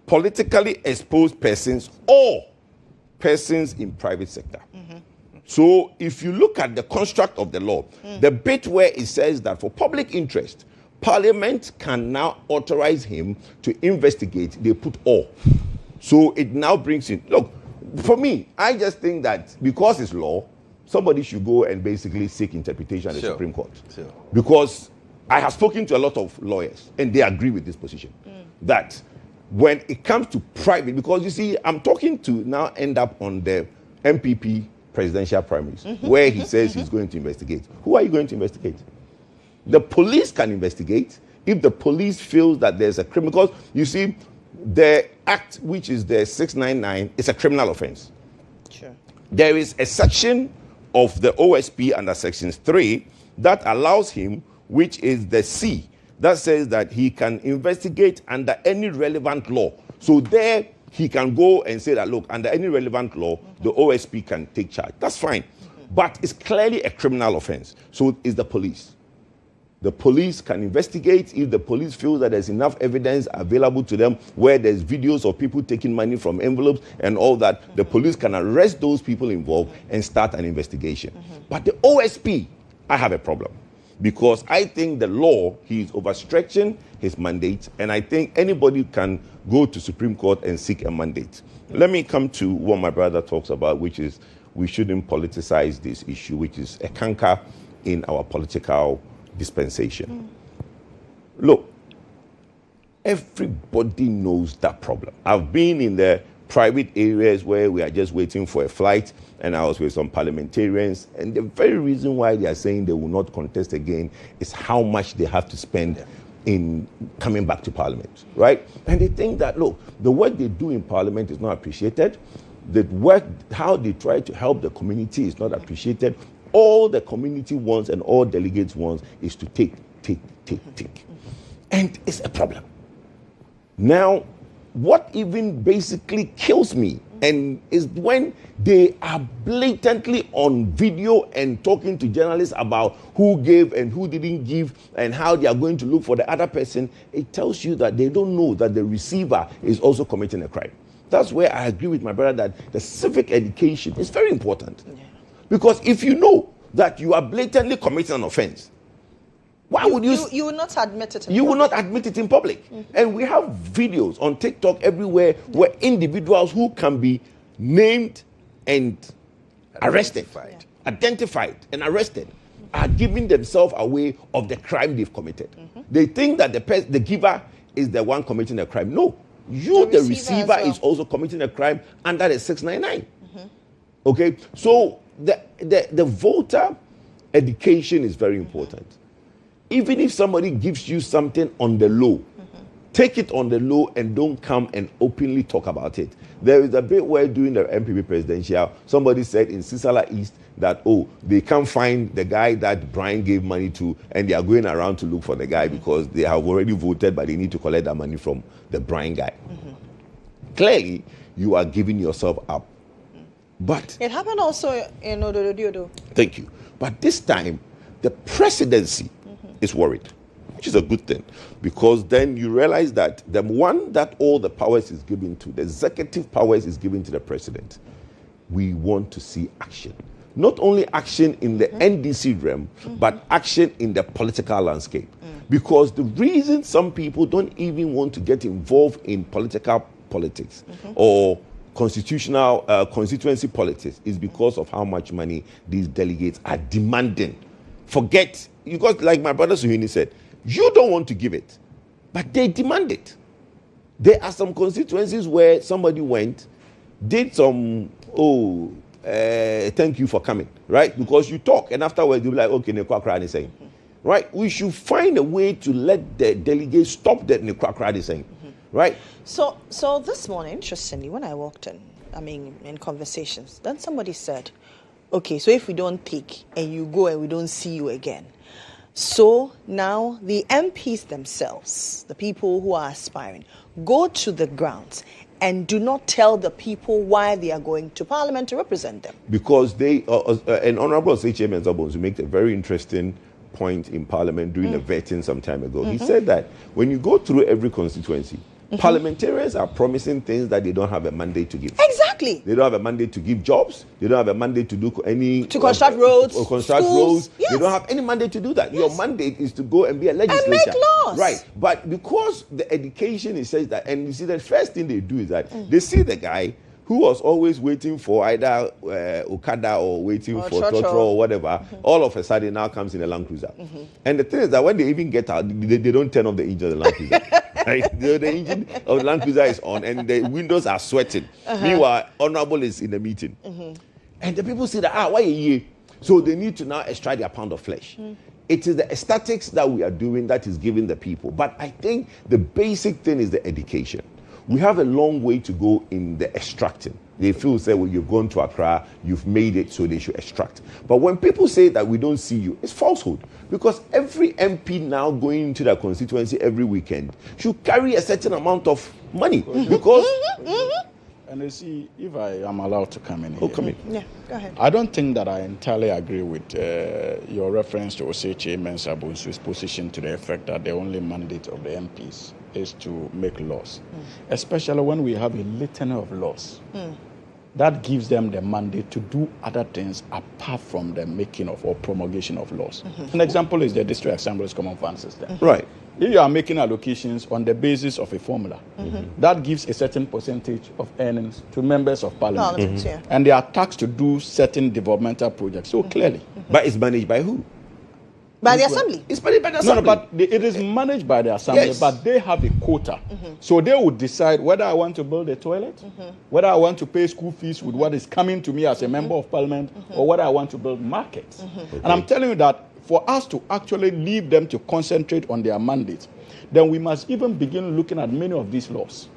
politically exposed persons or persons in private sector. So if you look at the construct of the law, the bit where it says that for public interest, Parliament can now authorize him to investigate. They put all. So it now brings in, look, for me, I just think that because it's law, somebody should go and basically seek interpretation at the Supreme Court. Sure. Because I have spoken to a lot of lawyers, and they agree with this position. That when it comes to private, because you see, I'm talking to now end up on the MPP presidential primaries, where he says he's going to investigate. Who are you going to investigate? The police can investigate if the police feels that there's a criminal. Because you see, the act, which is the 699, is a criminal offense. Sure. There is a section of the OSP under Section 3 that allows him, which is the C, that says that he can investigate under any relevant law. So there he can go and say that, look, under any relevant law, the OSP can take charge. That's fine. But it's clearly a criminal offense. So it's the police. The police can investigate if the police feels that there's enough evidence available to them where there's videos of people taking money from envelopes and all that. The police can arrest those people involved and start an investigation. But the OSP, I have a problem. Because I think the law, he is overstretching his mandate, and I think anybody can go to Supreme Court and seek a mandate. Let me come to what my brother talks about, which is we shouldn't politicize this issue, which is a canker in our political dispensation. Look, everybody knows that problem. I've been in the private areas where we are just waiting for a flight, and I was with some parliamentarians, and the very reason why they are saying they will not contest again is how much they have to spend in coming back to Parliament, right? And they think that, look, the work they do in Parliament is not appreciated. The work, how they try to help the community is not appreciated. All the community wants and all delegates wants is to take. And it's a problem. Now, what even basically kills me and is when they are blatantly on video and talking to journalists about who gave and who didn't give and how they are going to look for the other person. It tells you that they don't know that the receiver is also committing a crime. That's where I agree with my brother that the civic education is very important. Yeah. Because if you know that you are blatantly committing an offense, why would you? You will not admit it. You will not admit it in public. And we have videos on TikTok everywhere where individuals who can be named and identified and arrested, are giving themselves away of the crime they've committed. They think that the giver is the one committing a crime. No, the receiver is also committing a crime under the 699. Okay, so the voter education is very important. Even if somebody gives you something on the low, take it on the low and don't come and openly talk about it. There is a bit where during the MPP presidential, somebody said in Sisala East that, they can't find the guy that Brian gave money to, and they are going around to look for the guy because they have already voted, but they need to collect that money from the Brian guy. Clearly, you are giving yourself up. But it happened also in Ododo. Thank you. But this time, the presidency is worried, which is a good thing, because then you realize that the one that all the powers is given to, the executive powers is given to the president. We want to see action. Not only action in the NDC realm, but action in the political landscape. Because the reason some people don't even want to get involved in politics or constituency politics is because of how much money these delegates are demanding. Forget, because like my brother Suhini said, you don't want to give it, but they demand it. There are some constituencies where somebody went, did some, thank you for coming, right? Because you talk, and afterwards you'll be like, okay, Nekwa is saying. Right? We should find a way to let the delegates stop that Nekwa is saying. Right? So this morning, interestingly, when I walked in conversations, then somebody said, okay, so if we don't take and you go and we don't see you again, so now the MPs themselves, the people who are aspiring, go to the grounds and do not tell the people why they are going to Parliament to represent them. Because they, an Honorable H.A. Mensah makes a very interesting point in Parliament during a vetting some time ago. He said that when you go through every constituency, Parliamentarians are promising things that they don't have a mandate to give. Exactly. They don't have a mandate to give jobs. They don't have a mandate to do any... To construct roads, or construct schools. roads. Yes. They don't have any mandate to do that. Your mandate is to go and be a legislator. And make laws. Right. But because the education is such that... And you see, the first thing they do is that they see the guy who was always waiting for either Okada or waiting for Trotro or whatever, all of a sudden now comes in a Land Cruiser. And the thing is that when they even get out, they don't turn off the engine of the Land Cruiser. Right? The engine of the Land Cruiser is on and the windows are sweating. Meanwhile, Honorable is in the meeting. And the people say that, why are you here? So they need to now extract their pound of flesh. It is the aesthetics that we are doing that is giving the people. But I think the basic thing is the education. We have a long way to go in the extracting. They feel, say, well, you've gone to Accra, you've made it, so they should extract. But when people say that we don't see you, it's falsehood. Because every MP now going into their constituency every weekend should carry a certain amount of money. Because... And you see, if I am allowed to come in here. Oh, come in. Yeah, go ahead. I don't think that I entirely agree with your reference to Oseche Mensah Bonsu's position to the effect that the only mandate of the MPs is to make laws, especially when we have a litany of laws. That gives them the mandate to do other things apart from the making of or promulgation of laws. An example is the District Assembly's Common Fund system. Right. If you are making allocations on the basis of a formula, that gives a certain percentage of earnings to members of parliament. Yeah. And they are taxed to do certain developmental projects. So clearly. But it's managed by who? By the assembly. It's managed by the assembly. No, but it is managed by the assembly, Yes. but they have a quota. So they would decide whether I want to build a toilet, whether I want to pay school fees with what is coming to me as a member of parliament, or whether I want to build markets. And I'm telling you that for us to actually leave them to concentrate on their mandate, then we must even begin looking at many of these laws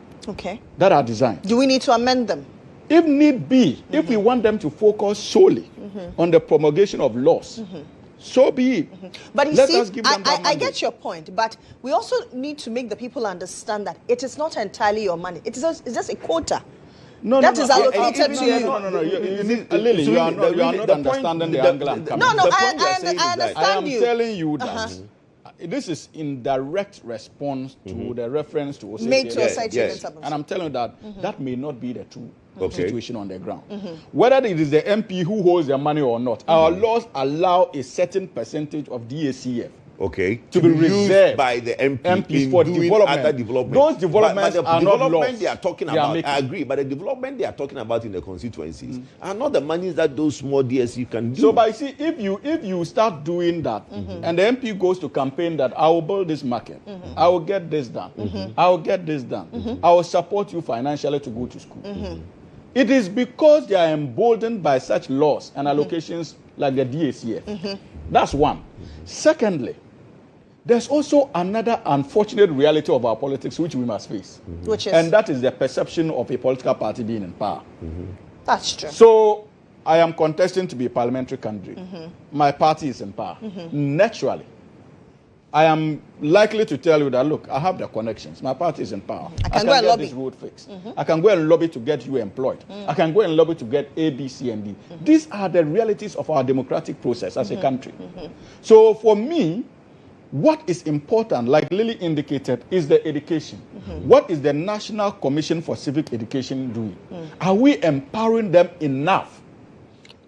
that are designed. Do we need to amend them? If need be, if we want them to focus solely on the promulgation of laws, so be it. But you Let see, us give them that I mandate. get your point, but we also need to make the people understand that it is not entirely your money. It's just a quota. That is allocated to you. No. Lily, you are not understanding the angle I'm coming from. No, I understand I am you. telling you that this is in direct response to the reference to Osei Made to Yes. Osei Yes. Sabonsu. And I'm telling you that that may not be the true situation on the ground. Whether it is the MP who holds the money or not, our laws allow a certain percentage of DACF to be used reserved by the MPs in for doing development. other development. Those developments but the are not development laws they are talking they are about. making. I agree, but the development they are talking about in the constituencies are not the monies that those small DSU can do. So, but you see, if you start doing that, and the MP goes to campaign that I will build this market, I will get this done, I will get this done, I will support you financially to go to school. It is because they are emboldened by such laws and allocations like the DACF. That's one. Secondly, there's also another unfortunate reality of our politics which we must face. Which is? And that is the perception of a political party being in power. That's true. So I am contesting to be a parliamentary candidate. My party is in power. Naturally, I am likely to tell you that, look, I have the connections. My party is in power. I can go and get lobby. this road fixed. I can go and lobby to get you employed. I can go and lobby to get A, B, C, and D. These are the realities of our democratic process as a country. So for me, what is important, like Lily indicated, is the education. What is the National Commission for Civic Education doing? Are we empowering them enough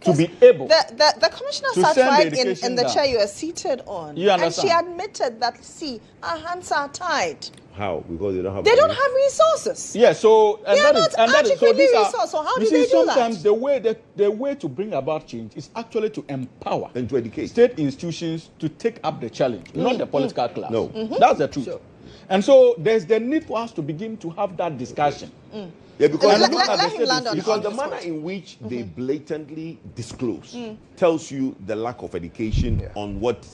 to be able The commissioner to sat send the right education in the down? chair you are seated on. You and understand? she admitted that, see, our hands are tied. How? Because they don't have They money? don't have resources. Yeah, so They are not adequately these are- resourced, so how you do see, they do that? sometimes the way to bring about change is actually to empower And to educate. state institutions to take up the challenge, not the political class. No. That's the truth. And so there's the need for us to begin to have that discussion. Yeah, because, Let look at the him land on because the this manner point. in which they blatantly disclose tells you the lack of education on what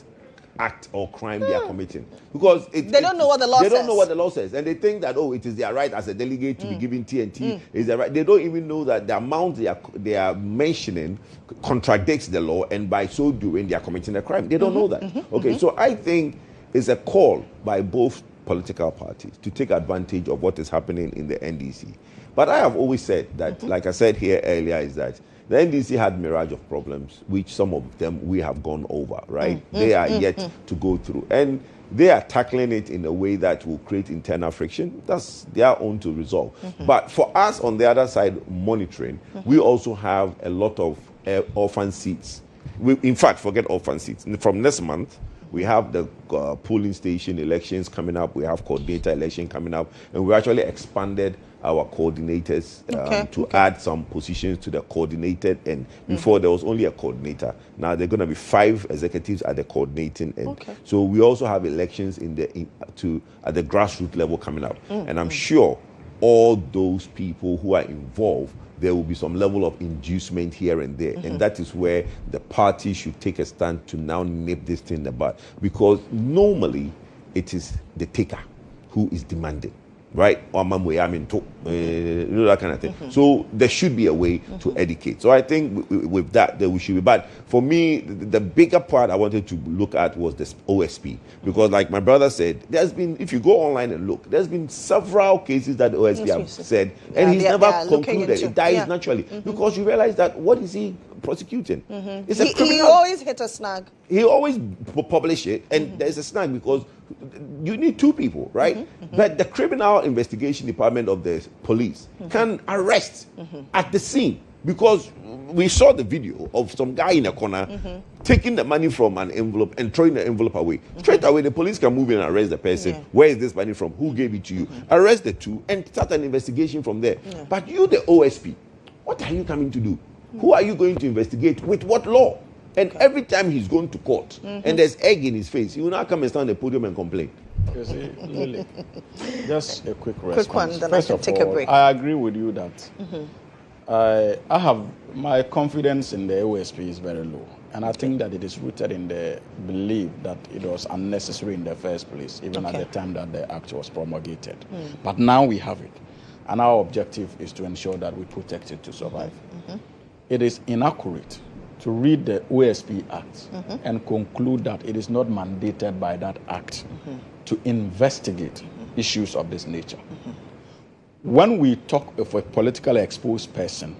act or crime they are committing. Because They don't know what the law They don't says. know what the law says. And they think that, oh, it is their right as a delegate to be given TNT. Is their right. They don't even know that the amount they are mentioning contradicts the law, and by so doing, they are committing a crime. They don't know that. Okay, so I think it's a call by both political parties to take advantage of what is happening in the NDC. But I have always said that, like I said here earlier, is that the NDC had mirage of problems, which some of them we have gone over, right? They are yet to go through. And they are tackling it in a way that will create internal friction. That's their own to resolve. But for us, on the other side, monitoring, we also have a lot of orphan seats. In fact, forget orphan seats. From next month, we have the polling station elections coming up. We have coordinator election coming up. And we actually expanded our coordinators to add some positions to the coordinated end. Before there was only a coordinator. Now there are going to be 5 executives at the coordinating end. So we also have elections at the grassroots level coming up. And I'm sure all those people who are involved, there will be some level of inducement here and there. And that is where the party should take a stand to now nip this thing in the bud. Because normally it is the taker who is demanding. Right? Or that kind of thing. So there should be a way to educate. So I think with that we should be. But for me, the bigger part I wanted to look at was this OSP. Because like my brother said, there's been, if you go online and look, there's been several cases that the OSP have said, and he's never concluded. It dies naturally. Because you realize that what is he prosecuting? It's a criminal. He always hit a snag. He always publish it, and there's a snag because you need 2 people, right? But the criminal investigation department of the police can arrest at the scene, because we saw the video of some guy in a corner taking the money from an envelope and throwing the envelope away. Straight away, the police can move in and arrest the person. Where is this money from? Who gave it to you? Arrest the 2 and start an investigation from there. But you, the OSP, what are you coming to do? Who are you going to investigate? With what law? And every time he's going to court and there's egg in his face, he will now come and stand on the podium and complain. You see, Lily, just a quick response. Quick one, then First I can take a break. I agree with you that I have my confidence in the OSP is very low. And I think that it is rooted in the belief that it was unnecessary in the first place, even at the time that the act was promulgated. But now we have it. And our objective is to ensure that we protect it to survive. It is inaccurate to read the OSP Act and conclude that it is not mandated by that Act to investigate issues of this nature. When we talk of a politically exposed person,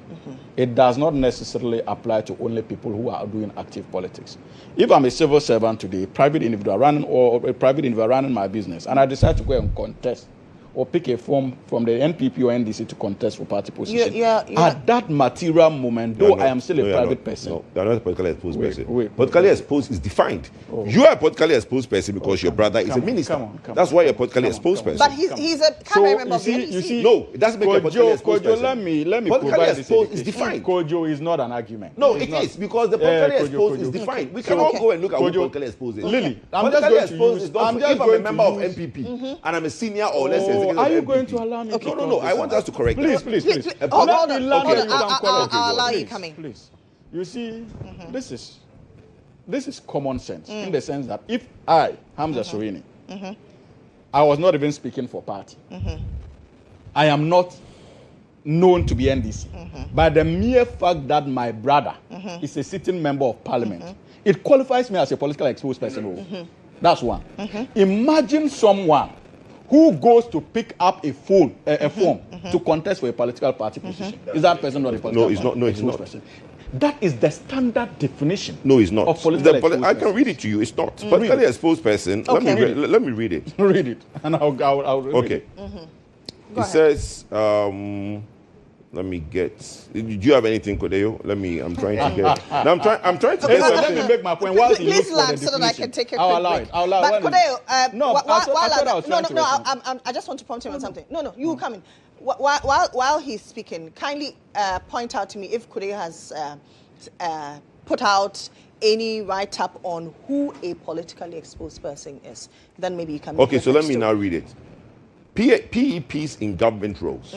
it does not necessarily apply to only people who are doing active politics. If I'm a civil servant today, private individual running my business, and I decide to go and contest or pick a form from the NPP or NDC to contest for party position. At that material moment, though I am still a private person. No, you're not a politically exposed person. Politically exposed is defined. You are a politically exposed person because your brother is a minister. That's why you're a politically exposed person. But he's a cabinet member of the NDC. No, it doesn't make a politically exposed person. Let me politically exposed is defined. Kodjo is not an argument. No, it is, because the politically exposed is defined. We cannot go and look at what politically exposed is. Lily, I'm just going to use. If I'm a member of MPP and I'm a senior or let's say, are you going to allow me? Okay. No. I want us to correct that. Please. Hold on. I'll allow you coming. Please. You see, this is common sense in the sense that if I, Hamza Sorini, I was not even speaking for party. I am not known to be NDC. But the mere fact that my brother is a sitting member of parliament, it qualifies me as a politically exposed person. That's one. Imagine someone who goes to pick up a form to contest for a political party position. Is that person not a political person? That is the standard definition. No, it's not. Of political exposed I can read it to you. It's not. Politically exposed person. Okay. Let me read it. Read it, and I'll read it. Okay. It says, let me get. Do you have anything, Kodjo? I'm trying to get. No, I'm trying to get. Let me make my point. While he looks for the so that I can take a I'll quick allow break. it. I'll allow it. But Kodjo, No, I just want to prompt him on something. No, you come in. While he's speaking, kindly point out to me if Kodjo has put out any write-up on who a politically exposed person is. Then maybe you can. Okay, so let me now read it. PEPs in government roles.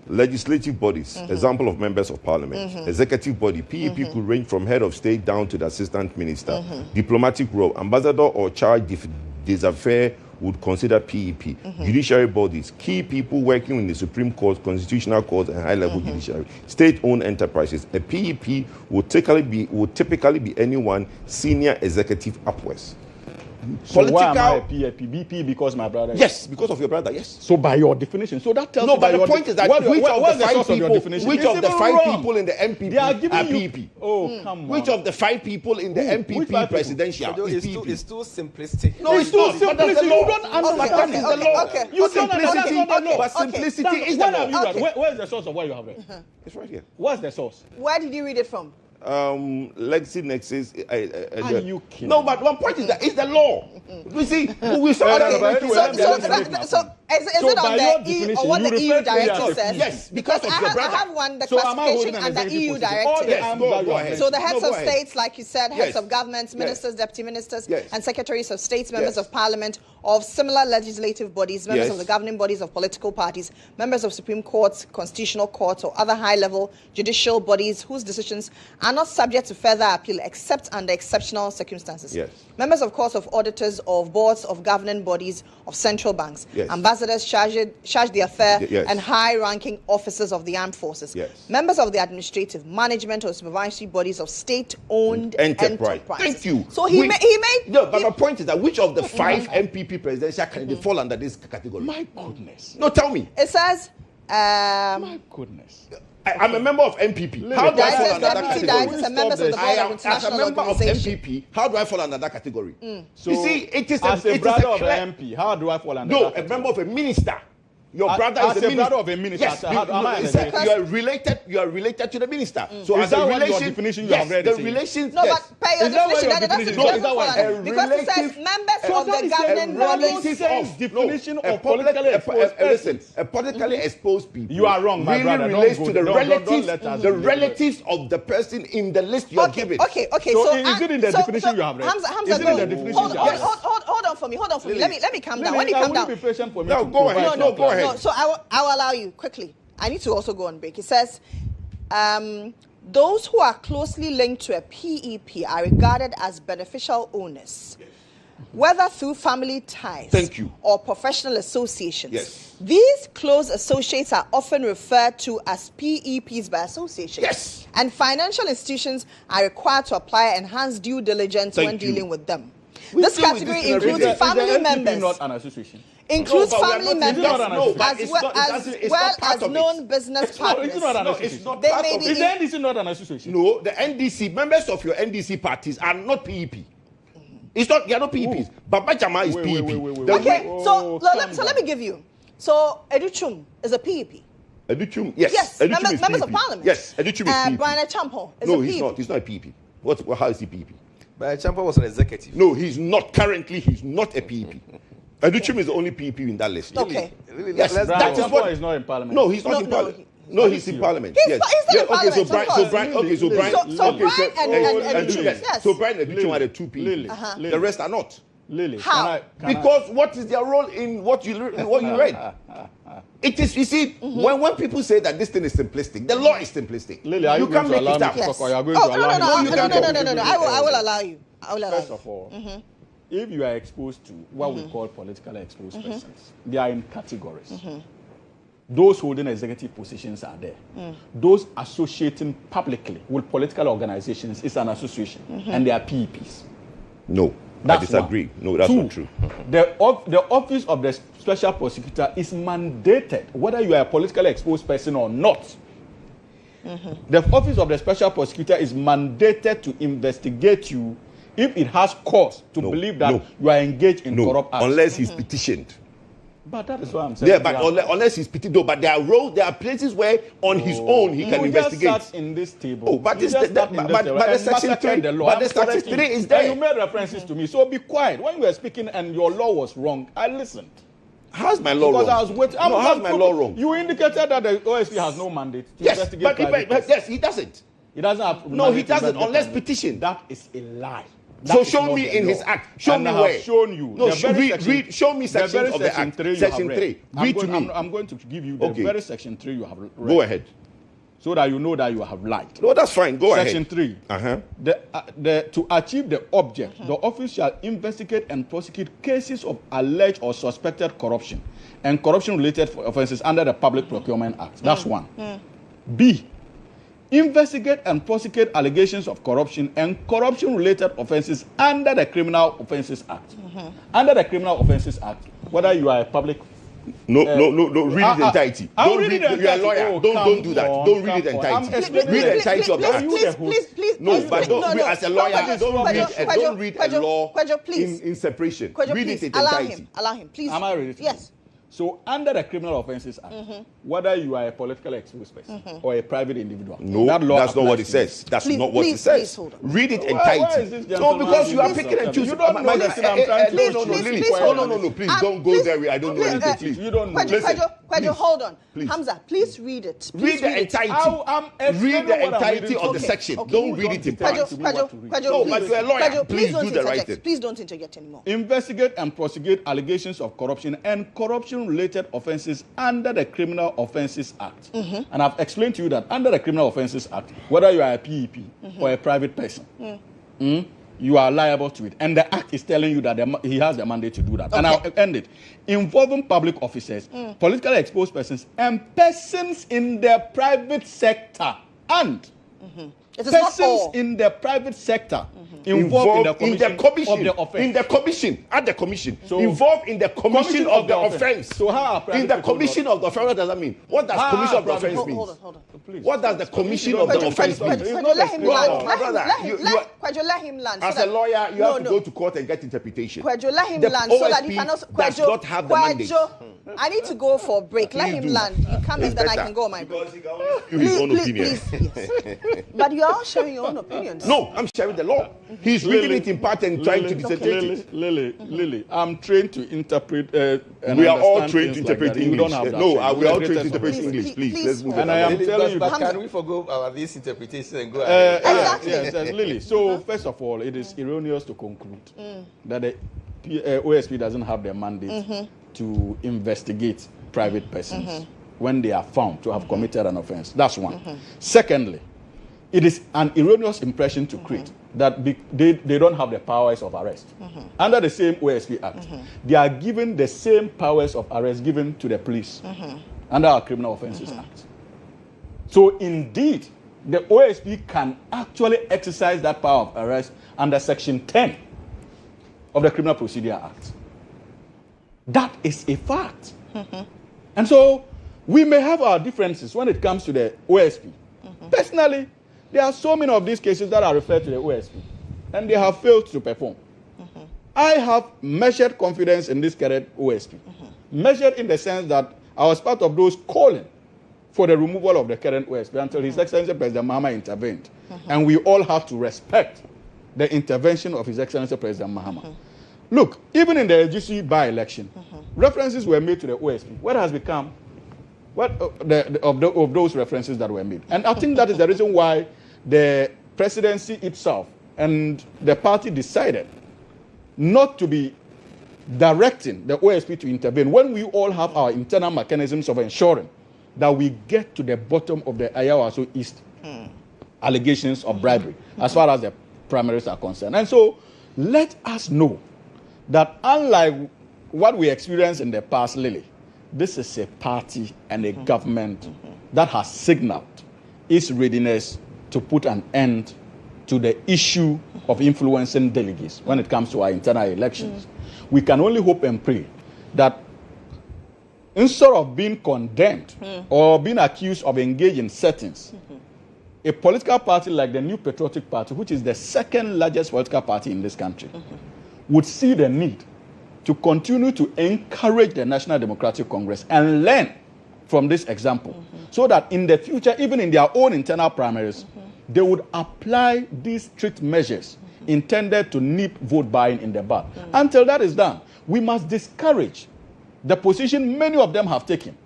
Legislative bodies, example of members of parliament. Executive body, PEP could range from head of state down to the assistant minister. Diplomatic role, ambassador or charge d'affaires would consider PEP. Judiciary bodies, key people working in the Supreme Court, Constitutional Court, and high-level judiciary. State-owned enterprises. A PEP would typically be anyone senior executive upwards. So why am I a PAP? BP because my brother? Yes, because of your brother. Yes. So by your definition, so that tells No, me but that the point is that which of the five people in the MPP they are giving are you, PEP? Oh, come on. Which of the 5 people in the MPP presidential is PEP? It's too simplistic. No, it's too simplistic. You don't understand the law. Okay. You don't understand the law. But simplicity is the Where have you law. read? Where's the source of what you have read? It's right here. What's the source? Where did you read it from? Legacy Nexus. Are you kidding? No, but one point is that it's the law. You see, we saw Okay, that. So is it by on your the EU definition, or what you the EU refer to it directive as says? yes, because of I your have, brother. I have one, the So am I holding classification an under executive EU position? directive. All the Yes, arms go that you ahead. have. So the heads No, of go ahead. states, like you said, heads Yes. of governments, Yes. ministers, deputy ministers, Yes. and secretaries of states, members Yes. of parliament, of similar legislative bodies, members Yes. of the governing bodies of political parties, members of Supreme Courts, constitutional courts, or other high-level judicial bodies whose decisions are not subject to further appeal except under exceptional circumstances. Yes. Members of courts of auditors, of boards of governing bodies, of central banks, Yes. ambassadors charged d'affaires, Yes. and high-ranking officers of the armed forces. Yes. Members of the administrative, management, or supervisory bodies of state-owned Enterprise. enterprises. Thank you. So he made. No, but my point is that which of the 5 MPP presidential candidates fall under this category? My goodness. No, tell me. It says. My goodness. I'm a member of MPP. How do I fall under that Deputy category? directors and members of the I board am, of as a international member of organization. MPP, how do I fall under that category? So you see, it is as a brother of clear- an MP, how do I fall under No, that? a member of a minister. Your As- brother as is a a minister. brother of a minister, Yes, how am I an you executive? you are related to the minister. So Is as that a what your relation, definition you yes, have read the is saying? relations. No, yes. but per your Is that what definition, your that doesn't definition- doesn't is that fall what- under. a Because it says relative- members So of that the is saying governing relative bodies. sense definition of a politically exposed listen, persons. a politically exposed people. You are wrong, my really brother. Don't relates go to there. the Don't relatives, let us the be relatives of the person in the list you are given. Okay. So is it in the definition you have read? Hamza, Is it in the go. definition Hold you have read? hold on for me. Lily. Let me calm down. Lily, When you now calm will you down. be patient for me No, to go ahead. provide No, some go ahead. No, so I will allow you quickly. I need to also go on break. It says, those who are closely linked to a PEP are regarded as beneficial owners, whether through family ties Thank you. or professional associations. Yes. These close associates are often referred to as PEPs by association. Yes. And financial institutions are required to apply enhanced due diligence Thank when you. dealing with them. We This deal with category this in every includes day. family Is the NPP members. not an association? Includes No, but we are family not- members it's not an association. as It's well not- it's well not part as of it. known business No, partners. it's not an No, association. it's not They part may of be it. Is the NDC not an association? No, the NDC, members of your NDC parties are not PEP. It's not, they are not PEPs. Baba Jama is Wait, PEP. wait. The Okay, Oh, so calm let me give you. So Educhum is a PEP. Educhum, yes. Yes, Educhum members is of PEP. parliament. Yes, Educhum is PEP. Brian Champo is No, a he's PEP. not. He's not a PEP. How is he PEP? But Champa was an executive. No, he's not. Currently, he's not a PEP. Educhum is the only PEP in that list. Okay. Yes, Brian that is Champa what. is not in parliament. No, he's not No, in no, parliament. No, he's in parliament. He's Yes. still in parliament, Okay, of so course. Brian. Okay, so Lily. Brian. So okay, Brian and Educhum, yes. So Brian and Educhum Lily. are the two PEPs. Lily. The rest are not. Lily, How? can I- Because what is their role in what you read? It is, you see, when people say that this thing is simplistic, the law is simplistic. Lily, are you can't going to make allow it me up. to talk, or you are going Oh, to allow him? no. I will allow you. First of all, if you are exposed to what we call politically exposed persons, they are in categories. Those holding executive positions are there. Those associating publicly with political organizations is an association, and they are PEPs. No, That's I disagree. one. No, that's Two, not true. The office of the special prosecutor is mandated, whether you are a politically exposed person or not. The office of the special prosecutor is mandated to investigate you if it has cause to believe that you are engaged in corrupt acts. Unless he's petitioned. But that is what I'm saying. Yeah, but unless he's petitioned, but there are places where on his own he can investigate. Just sat in this table. Oh, but You this- just the- sat in but- this but table the and section massacred three- the law. but I'm the section correcting 3 you. is there. And you made references to me, so be quiet. When you were speaking and your law was wrong, I listened. How's my law Because wrong? I was waiting. No, how's my law wrong? You indicated that the OSP has no mandate to Yes, investigate but private persons. yes, he doesn't. He doesn't have No, he mandate to doesn't investigate unless private. petition. That is a lie. So That is show not me the in law. his act. Show And me I where. have shown you. No, The very section- show me the sections very of the section act. 3 you Section have 3. read. Read to me. I'm going to give you the Okay. very section 3 you have read. Go ahead. So that you know that you have lied. No, that's fine. Go Section ahead. 3. Uh-huh. To achieve the object, the office shall investigate and prosecute cases of alleged or suspected corruption and corruption-related offences under the Public Procurement Act. That's one. B. investigate and prosecute allegations of corruption and corruption-related offenses under the Criminal Offences Act. Under the Criminal Offences Act, whether you are a public... No, read it entirety. Don't read it. You're a lawyer. Oh, don't do that. Don't read it entirety. Read the entirety of the act. Please. No, but don't as a lawyer, don't read a law please. in separation. Kodjo, Read please, it in entirety. allow him, please. Am I ready? Yes. So under the Criminal Offences Act, whether you are a politically exposed person or a private individual, No, that law that's not what it applies to you. says. That's Please, not what please, it says. please hold on. Read it Why is entirety. this No, gentleman because you are doing picking and this? choosing. You don't know this, and I'm trying to... No, Lily. please, No, please don't go please, there. I don't know please, anything. Please. You don't know. Kodjo, hold on. Please. Hamza, please read it. Read the entirety. I'm Read the explaining what I'm entirety reading of the to you. section. Okay. Don't read it in part. Kodjo, No, but you're a lawyer. Kodjo, Please don't do the right interject. thing. Please don't interject anymore. Investigate and prosecute allegations of corruption and corruption-related offenses under the Criminal Offences Act. And I've explained to you that under the Criminal Offences Act, whether you are a PEP or a private person, you are liable to it. And the Act is telling you that he has the mandate to do that. And I'll end it. Involving public officers, politically exposed persons, and persons in the private sector. And It is not persons all. in the private sector involved in the commission of the offense. In the commission, at the commission. So, involved in the commission of the offense. So how are private in the people commission of the offense, what does that mean? What does commission of the offense mean? Hold on. Please. What does the commission of the offense mean? Kodjo, let him land. No, Kodjo, let him land. As a lawyer, you have to go to court and get interpretation. Kodjo, let him The land so that OSP he cannot. does not have the mandate. I need to go for a break. Let Please him do. land. You come in, It's then I better. can go on my break. Give his own opinion. Yes. But you are all sharing your own opinions. No, I'm sharing the law. He's reading it in part and trying to dissertate it. Lily, I'm trained to interpret. And We are all understand trained to things like interpret that. You English. don't have that No, training. we are all You're trained to the interpret greatest English. Please, Please, let's move And on. I am Lily, telling you, but Hamza. can we forgo this interpretation and go Uh, ahead? Exactly. Yes, Lily. So, first of all, it is erroneous to conclude that the OSP doesn't have the mandate to investigate private persons when they are found to have committed an offense. That's one. Secondly, it is an erroneous impression to create that they don't have the powers of arrest. Under the same OSP Act, they are given the same powers of arrest given to the police under our Criminal Offences Act. So indeed, the OSP can actually exercise that power of arrest under Section 10 of the Criminal Procedure Act. That is a fact. And so we may have our differences when it comes to the OSP. Personally, there are so many of these cases that are referred to the OSP, and they have failed to perform. I have measured confidence in this current OSP. Measured in the sense that I was part of those calling for the removal of the current OSP until His Excellency President Mohammed intervened. And we all have to respect the intervention of His Excellency President Mohammed. Look, even in the LGC by-election, references were made to the OSP. What has become of those references that were made? And I think that is the reason why the presidency itself and the party decided not to be directing the OSP to intervene when we all have our internal mechanisms of ensuring that we get to the bottom of the Ayawaso East allegations of bribery as far as the primaries are concerned. And so let us know that unlike what we experienced in the past, Lily, this is a party and a government that has signaled its readiness to put an end to the issue of influencing delegates when it comes to our internal elections. We can only hope and pray that instead of being condemned or being accused of engaging in settings, a political party like the New Patriotic Party, which is the second largest political party in this country, would see the need to continue to encourage the National Democratic Congress and learn from this example so that in the future, even in their own internal primaries, they would apply these strict measures intended to nip vote buying in the bud. Until that is done, we must discourage the position many of them have taken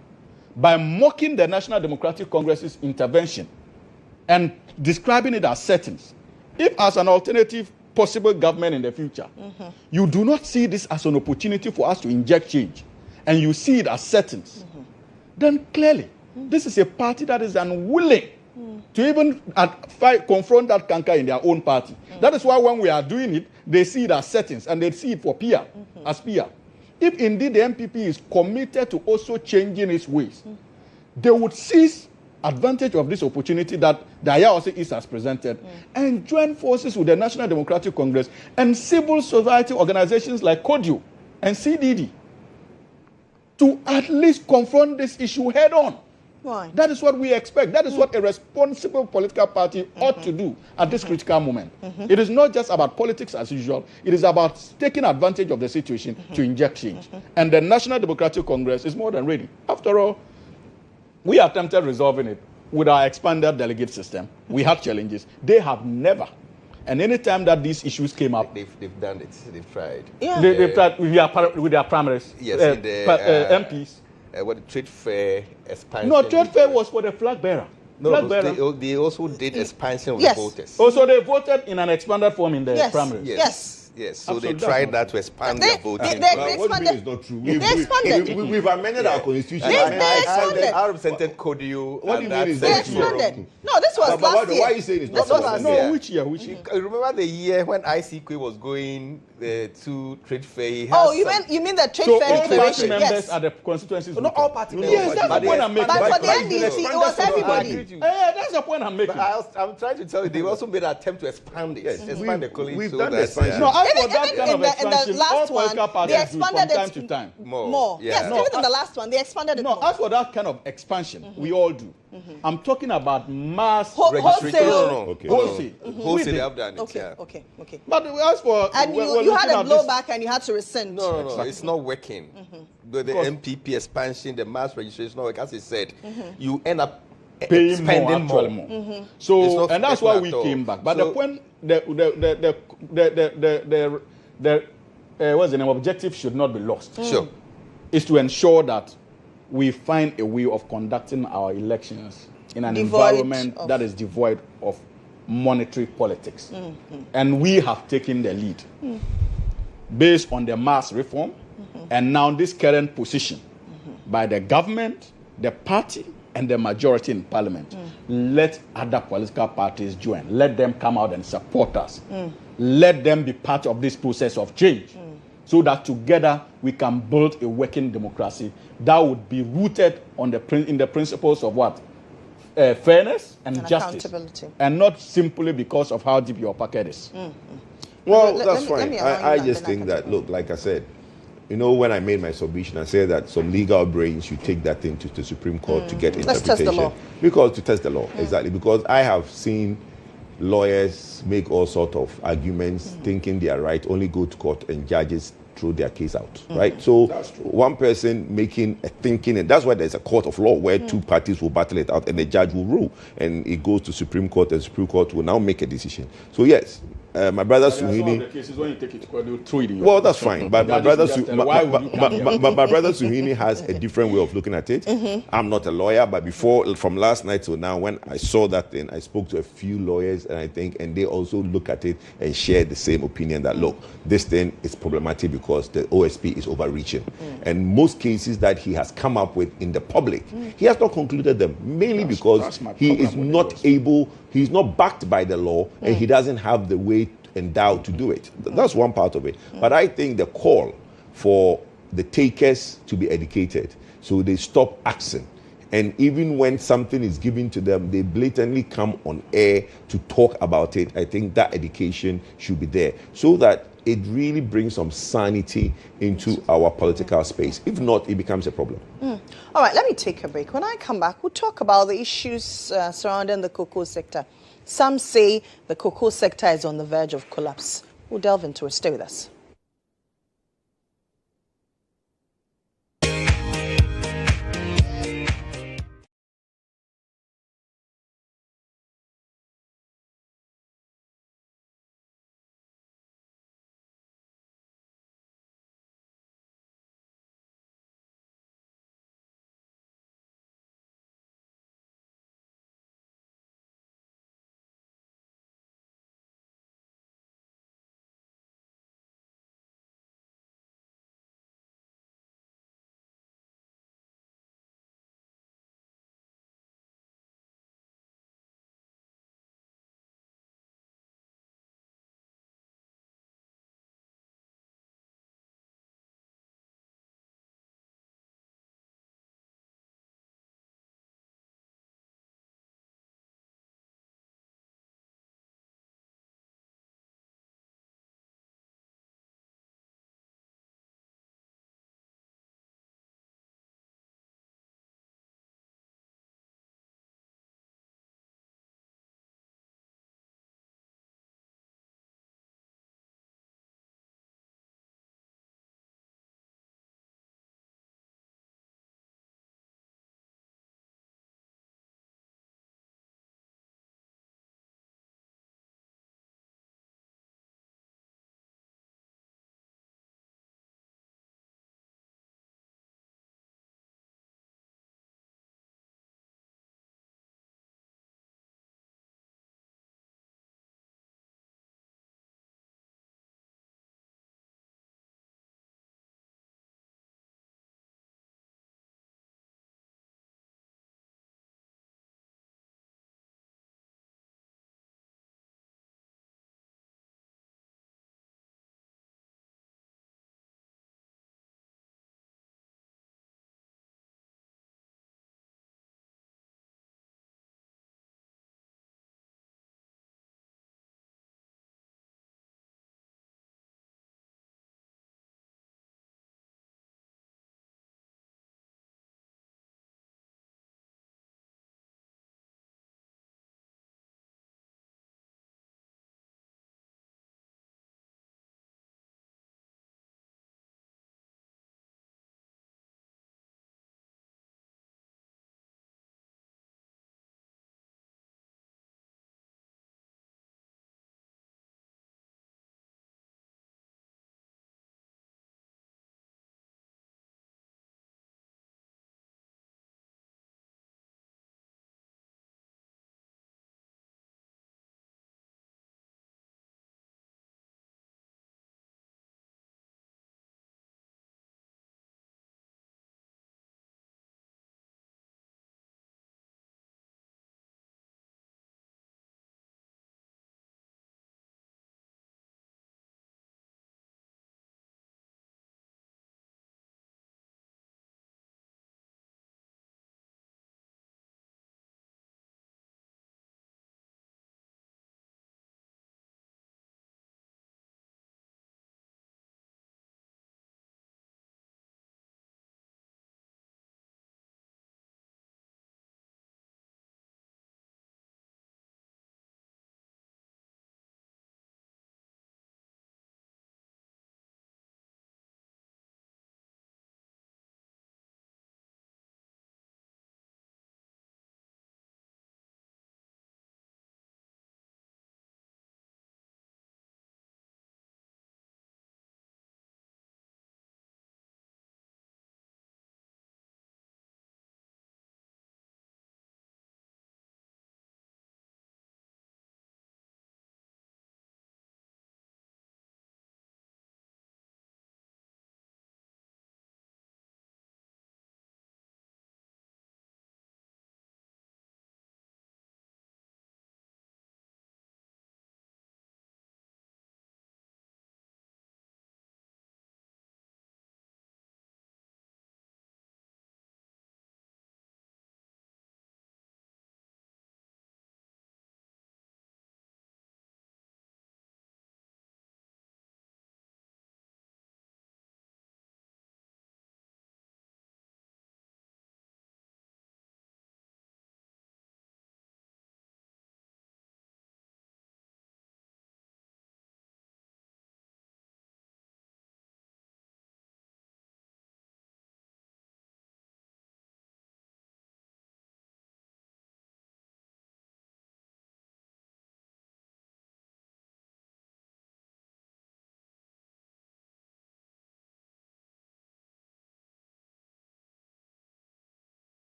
by mocking the National Democratic Congress's intervention and describing it as settings. If as an alternative possible government in the future, you do not see this as an opportunity for us to inject change, and you see it as settings, then clearly this is a party that is unwilling to even confront that canker in their own party. That is why when we are doing it, they see it as settings and they see it for PR, as PR. If indeed the MPP is committed to also changing its ways, they would cease advantage of this opportunity that the IRC East has presented and join forces with the National Democratic Congress and civil society organizations like Kodjo and CDD to at least confront this issue head on. Why? That is what we expect. That is what a responsible political party ought to do at this critical moment. It is not just about politics as usual. It is about taking advantage of the situation to inject change. And the National Democratic Congress is more than ready. After all, we attempted resolving it with our expanded delegate system. We had challenges. They have never. And any time that these issues came up, They've done it. They've tried. Yeah. they've tried with their primaries, Yes, in the, MPs. What the trade fair expansion? No, trade fair was for the flag bearer. No, they also did expansion of Yes. the voters. Also, they voted in an expanded form in the Yes. primaries. Yes. Yes, so Absolutely. they tried that to expand They- their voting. they- What you mean is not true. They expanded. We've amended our constitution. They And expanded. I represented Kodjo. What do you mean is They not true? expanded. No, this was But last why year. are you saying it's This not was true? last year. No, which year? Which year? You remember the year when ICQ was going to trade fair? He Oh, has you mean the trade So fair all party declaration? members Yes. at the constituencies. not all party members. Yes, that's But the point I'm making. But for the but NDC, it was everybody. That's the point I'm making. I'm trying to tell you, they also made an attempt to expand it. Yes, Expand the college. we've so done the that, expansion. No, as for Even- that even kind of in the expansion, last all one, political they parties do it expanded from time it to time. more. Yeah. Yes, No, even in the last one, they expanded it No, more. as for that kind of expansion, we all do. I'm talking about mass registration. Wholesale. No. Okay. Wholesale. Wholesale, they have done it. Okay, Yeah. okay. But as for And we're you had looking a at this- blowback and you had to rescind. No, it's not working. The Because- MPP expansion, the mass registration, not working. As I said, you end up paying spending more, actually more. So, It's not and that's why we at all. came back. But So- the point, what's the name? Objective should not be lost. Sure. Is to ensure that we find a way of conducting our elections in an Devoid environment of- that is devoid of monetary politics. And we have taken the lead based on the mass reform and now this current position by the government, the party, and the majority in parliament. Let other political parties join. Let them come out and support us. Let them be part of this process of change so that together we can build a working democracy that would be rooted on in the principles of what? Fairness and justice. accountability. And not simply because of how deep your pocket is. Well, Let that's me fine. allow you I that, just then I think can that, talk. look, like I said, you know, when I made my submission, I said that some legal brains should take that thing to the Supreme Court to get Let's interpretation. test the law. Because to test the law, exactly. Because I have seen lawyers make all sort of arguments, thinking they are right, only go to court and judges throw their case out, right? So one person making a thinking, and that's why there's a court of law where two parties will battle it out and the judge will rule, and it goes to Supreme Court, and Supreme Court will now make a decision. So yes, my brother Suhini. Cases when you take it to court, they'll throw it in your Well, that's fine. But my brother, Why would you come here? my brother Suhini has a different way of looking at it. I'm not a lawyer, but before, from last night till now, when I saw that thing, I spoke to a few lawyers, and they also look at it and share the same opinion that look, this thing is problematic because the OSP is overreaching, and most cases that he has come up with in the public, he has not concluded them, mainly because that's my he problem is with the not OSP. able. He's not backed by the law, and he doesn't have the way endowed to do it. That's one part of it. But I think the call for the takers to be educated so they stop asking. And even when something is given to them, they blatantly come on air to talk about it. I think that education should be there so that it really brings some sanity into our political space. If not, it becomes a problem. All right, let me take a break. When I come back, we'll talk about the issues surrounding the cocoa sector. Some say the cocoa sector is on the verge of collapse. We'll delve into it. Stay with us.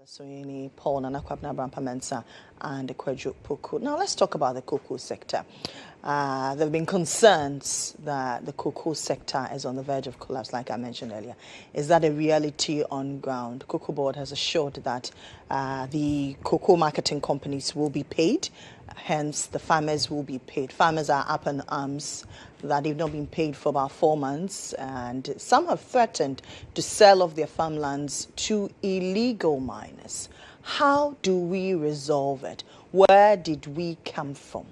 Soyini, Paul Nanakwabna Brampa Mensah, and the Kodjo Poku. Now let's talk about the cocoa sector. There have been concerns that the cocoa sector is on the verge of collapse, like I mentioned earlier. Is that a reality on ground? Cocoa Board has assured that the cocoa marketing companies will be paid, hence the farmers will be paid. Farmers are up in arms that they've not been paid for about 4 months, and some have threatened to sell off their farmlands to illegal miners. How do we resolve it? Where did we come from?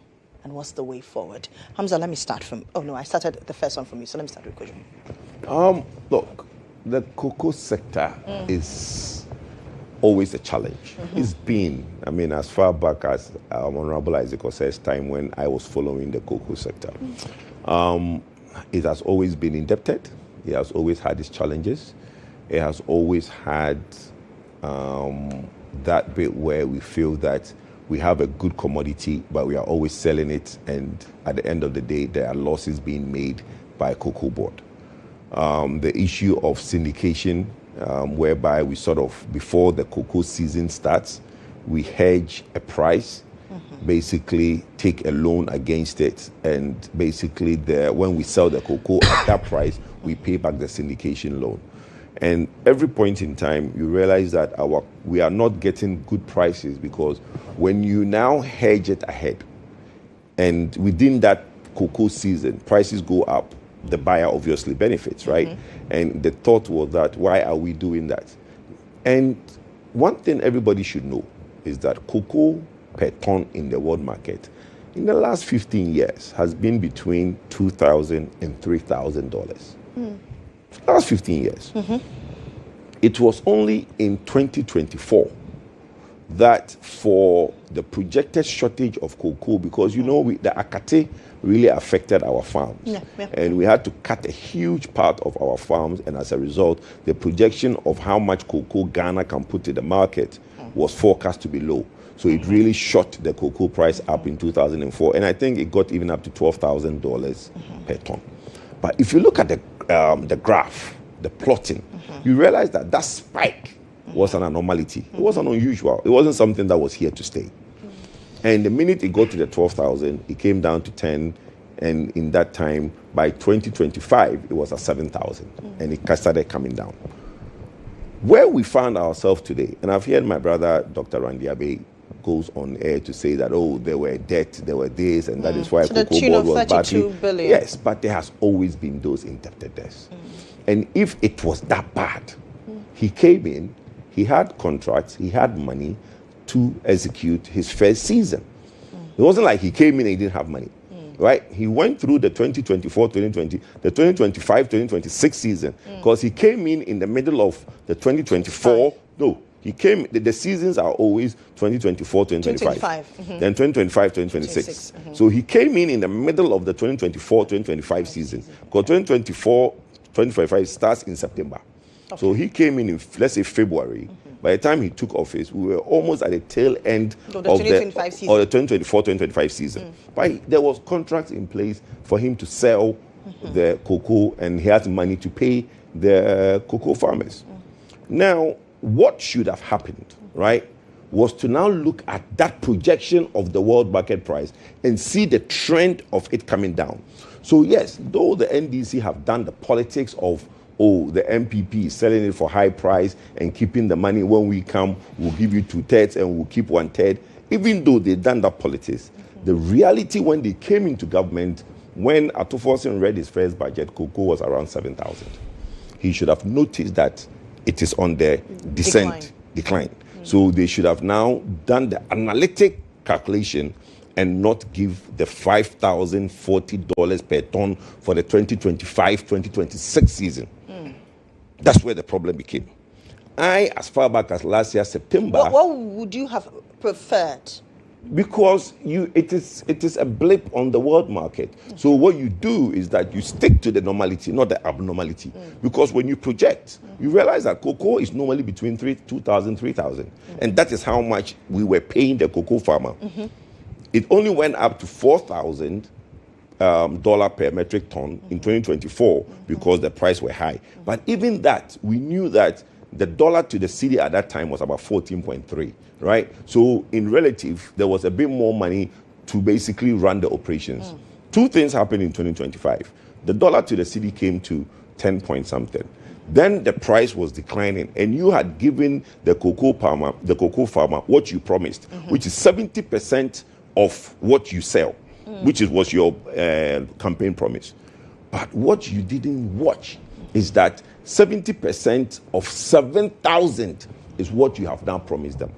And what's the way forward? Hamza, let me start from... Oh, no, I started the first one from you, so let me start with Kodjo. Look, the cocoa sector is always a challenge. It's been, I mean, as far back as Honorable Isaac says, time when I was following the cocoa sector. It has always been indebted. It has always had its challenges. It has always had that bit where we feel that we have a good commodity, but we are always selling it, and at the end of the day, there are losses being made by Cocoa Board. The issue of syndication, whereby we sort of, before the cocoa season starts, we hedge a price, basically take a loan against it, and basically when we sell the cocoa at that price, we pay back the syndication loan. And every point in time, you realize that we are not getting good prices, because when you now hedge it ahead, and within that cocoa season, prices go up, the buyer obviously benefits, right? And the thought was that, why are we doing that? And one thing everybody should know is that cocoa per ton in the world market in the last 15 years has been between $2,000 and $3,000. Last 15 years. It was only in 2024 that, for the projected shortage of cocoa, because you know the Akate really affected our farms, and we had to cut a huge part of our farms, and as a result, the projection of how much cocoa Ghana can put in the market was forecast to be low. So it really shot the cocoa price up in 2004, and I think it got even up to $12,000 per ton. But if you look at the graph, the plotting, you realize that that spike was an anomaly. It wasn't unusual. It wasn't something that was here to stay. And the minute it got to the 12,000, it came down to 10, and in that time, by 2025, it was at 7,000, and it started coming down. Where we found ourselves today, and I've heard my brother, Dr. Randy Abe, goes on air to say that, oh, there were debt, there were this, and that is why Cocoa Board was badly. Billion. Yes, but there has always been those indebtedness. And if it was that bad, he came in, he had contracts, he had money to execute his first season. It wasn't like he came in and he didn't have money, right? He went through the 2024, 2020, the 2025, 2026 season, because he came in the middle of the 2024. No, he came, the seasons are always 2024, 2025. Then 2025, 2026. So he came in the middle of the 2024, 2025 season, because 2024, 2025 starts in September. So he came in, let's say, February. By the time he took office, we were almost at the tail end of the 2024-2025 season. But there was contracts in place for him to sell the cocoa, and he had money to pay the cocoa farmers. Now, what should have happened, right, was to now look at that projection of the world market price and see the trend of it coming down. So yes, though the NDC have done the politics of, oh, the MPP is selling it for high price and keeping the money, when we come, we'll give you 2/3 and we'll keep 1/3. Even though they've done that politics, the reality when they came into government, when Atuforsen read his first budget, cocoa was around 7,000. He should have noticed that it is on the decline. So they should have now done the analytic calculation and not give the $5,040 per ton for the 2025-2026 season. That's where the problem became. As far back as last year, September... What would you have preferred? Because it is a blip on the world market. So what you do is that you stick to the normality, not the abnormality. Because when you project, you realize that cocoa is normally between $2,000, $3,000. And that is how much we were paying the cocoa farmer. It only went up to $4,000 per metric ton in 2024 because the price were high. But even that, we knew that the dollar to the cedi at that time was about 14.3, right? So in relative, there was a bit more money to basically run the operations. Two things happened in 2025. The dollar to the cedi came to 10 point something. Then the price was declining, and you had given the cocoa farmer what you promised, which is 70% of what you sell, which was your campaign promise. But what you didn't watch is that 70% of 7,000 is what you have now promised them.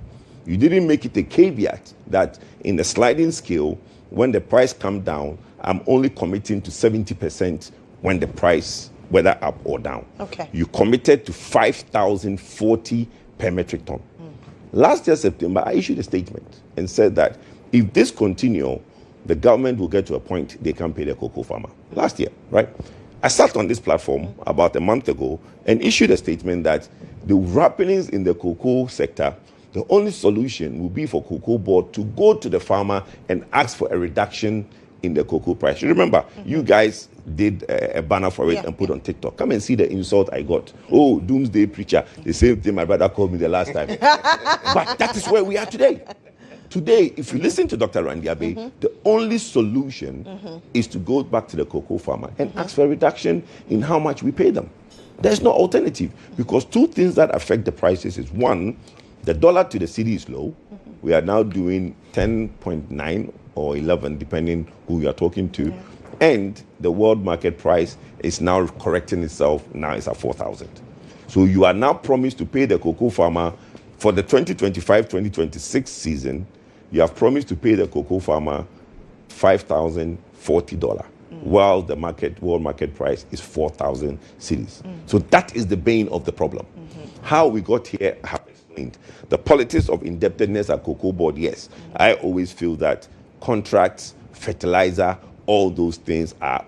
You didn't make it a caveat that in the sliding scale, when the price comes down, I'm only committing to 70% when the price, whether up or down. Okay. You committed to 5,040 per metric ton. Last year, September, I issued a statement and said that if this continues, the government will get to a point they can't pay the cocoa farmer. Last year, right? I sat on this platform about a month ago and issued a statement that the happenings in the cocoa sector, the only solution will be for Cocoa Board to go to the farmer and ask for a reduction in the cocoa price. You remember, you guys did a banner for it and put on TikTok. Come and see the insult I got. Oh, doomsday preacher. The same thing my brother called me the last time. But that is where we are today. Today, if you listen to Dr. Randiabe, the only solution is to go back to the cocoa farmer and ask for a reduction in how much we pay them. There's no alternative, because two things that affect the prices is, one, the dollar to the cedi is low. We are now doing 10.9 or 11, depending who you are talking to. And the world market price is now correcting itself. Now it's at 4,000. So you are now promised to pay the cocoa farmer for the 2025-2026 season. You have promised to pay the cocoa farmer $5,040, while the world market price is 4,000 cedis. So that is the bane of the problem. How we got here, I have explained. The politics of indebtedness at Cocoa Board, yes. I always feel that contracts, fertilizer, all those things are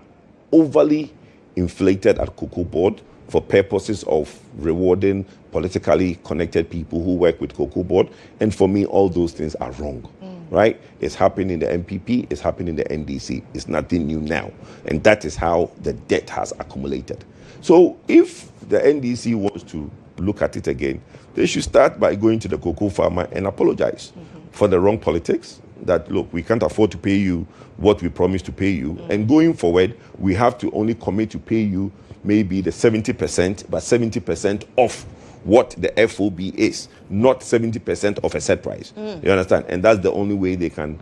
overly inflated at Cocoa Board for purposes of rewarding politically connected people who work with Cocoa Board. And for me, all those things are wrong, right? It's happening in the MPP, it's happening in the NDC. It's nothing new now. And that is how the debt has accumulated. So if the NDC wants to look at it again, they should start by going to the cocoa farmer and apologize for the wrong politics, that, look, we can't afford to pay you what we promised to pay you. And going forward, we have to only commit to pay you maybe the 70%, but 70% of what the FOB is, not 70% of a set price. You understand? And that's the only way they can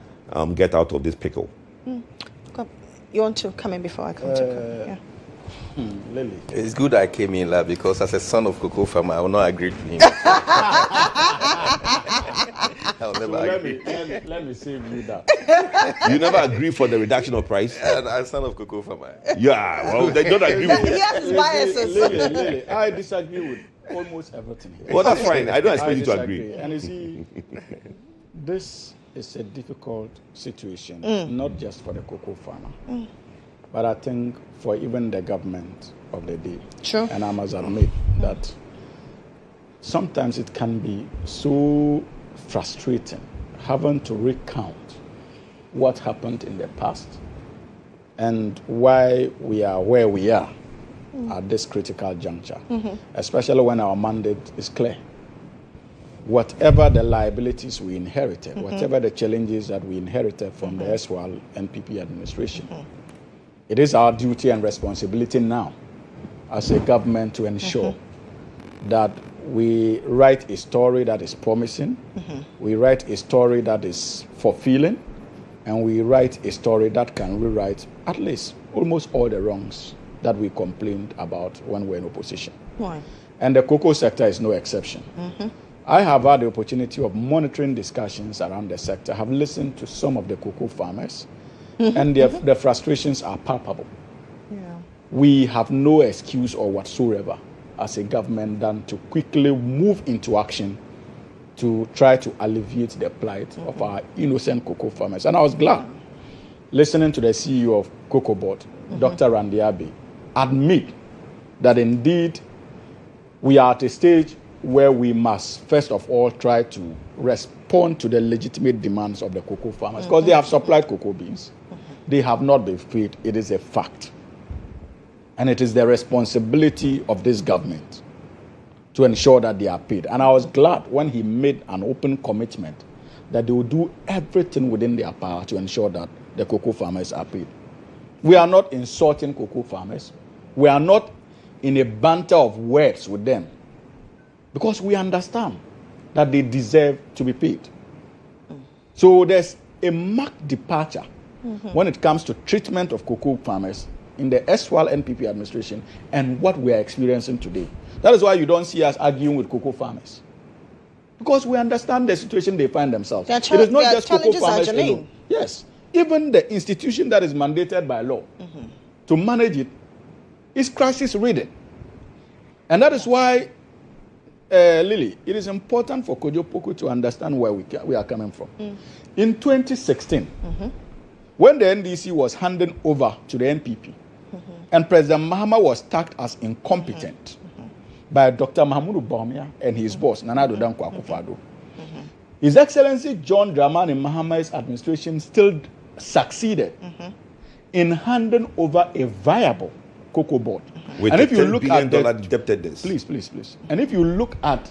get out of this pickle. You want to come in before I come to Lily. It's good I came in, because as a son of cocoa farmer, I will not agree to him. I'll never agree. Let me save you that. You never agree for the reduction of price? I'm a son of cocoa farmer. Yeah, well, they don't agree with you. Yes, biases. Lily, I disagree with almost everything here. Well, that's fine. I don't expect you to disagree. agree. And you see, this is a difficult situation, not just for the cocoa farmer, but I think for even the government of the day. Sure. And I must admit that sometimes it can be so frustrating having to recount what happened in the past and why we are where we are at this critical juncture, especially when our mandate is clear. Whatever the liabilities we inherited, whatever the challenges that we inherited from the erstwhile NPP administration, it is our duty and responsibility now as a government to ensure that we write a story that is promising, we write a story that is fulfilling, and we write a story that can rewrite at least almost all the wrongs that we complained about when we're in opposition. Why? And the cocoa sector is no exception. I have had the opportunity of monitoring discussions around the sector, have listened to some of the cocoa farmers, and their frustrations are palpable. Yeah. We have no excuse or whatsoever as a government than to quickly move into action to try to alleviate the plight of our innocent cocoa farmers. And I was glad listening to the CEO of Cocoa Board, Dr. Randiabe, admit that indeed we are at a stage where we must first of all try to respond to the legitimate demands of the cocoa farmers, because they have supplied cocoa beans. They have not been paid. It is a fact. And it is the responsibility of this government to ensure that they are paid. And I was glad when he made an open commitment that they will do everything within their power to ensure that the cocoa farmers are paid. We are not insulting cocoa farmers. We are not in a banter of words with them, because we understand that they deserve to be paid. So there's a marked departure when it comes to treatment of cocoa farmers in the erstwhile NPP administration and what we are experiencing today. That is why you don't see us arguing with cocoa farmers, because we understand the situation they find themselves. It is not just cocoa farmers alone. Yes, even the institution that is mandated by law to manage it is crisis ridden. And that is why, Lily, it is important for Kodjo Poku to understand where we are coming from. In 2016, when the NDC was handed over to the NPP, and President Mohammed was tagged as incompetent by Dr. Mahmoud Bawumia and his boss, Nana Addo Dankwa Akufo-Addo, His Excellency John Dramani Mahamai's administration still succeeded in handing over a viable cocoa board. With and the if you look at $10 billion indebtedness. Please. And if you look at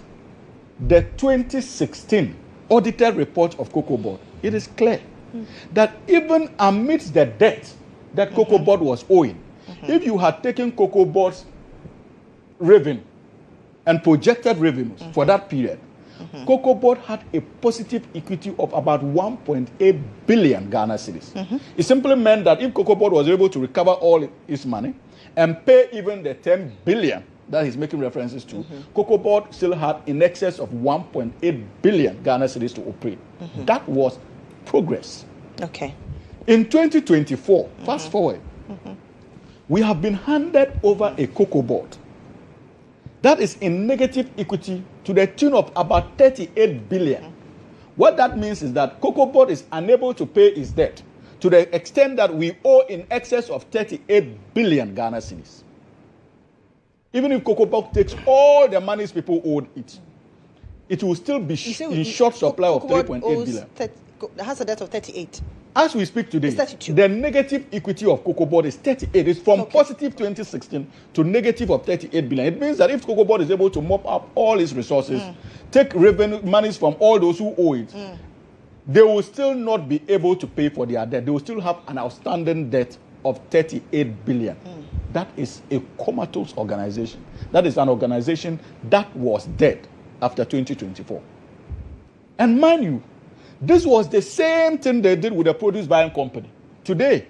the 2016 audited report of Cocoa Board, it is clear that even amidst the debt that Cocoa Board was owing, if you had taken Cocoa Board's revenue and projected revenues for that period, Cocoa Board had a positive equity of about 1.8 billion Ghana cedis. It simply meant that if Cocoa Board was able to recover all its money and pay even the 10 billion that he's making references to, Cocoa Board still had in excess of 1.8 billion Ghana cedis to operate. That was progress. Okay. In 2024, fast forward, we have been handed over a Cocoa Board that is in negative equity to the tune of about 38 billion. What that means is that Cocoa Board is unable to pay its debt to the extent that we owe in excess of 38 billion Ghana cedis. Even if Cocoa Board takes all the monies people owed it, it will still be in short supply of 3.8 billion. It has a debt of 38. As we speak today, the negative equity of Cocoa Board is 38. It's from positive 2016 to negative of 38 billion. It means that if Cocoa Board is able to mop up all its resources, take revenue monies from all those who owe it, they will still not be able to pay for their debt. They will still have an outstanding debt of 38 billion. That is a comatose organization. That is an organization that was dead after 2024. And mind you, this was the same thing they did with the produce buying company. Today,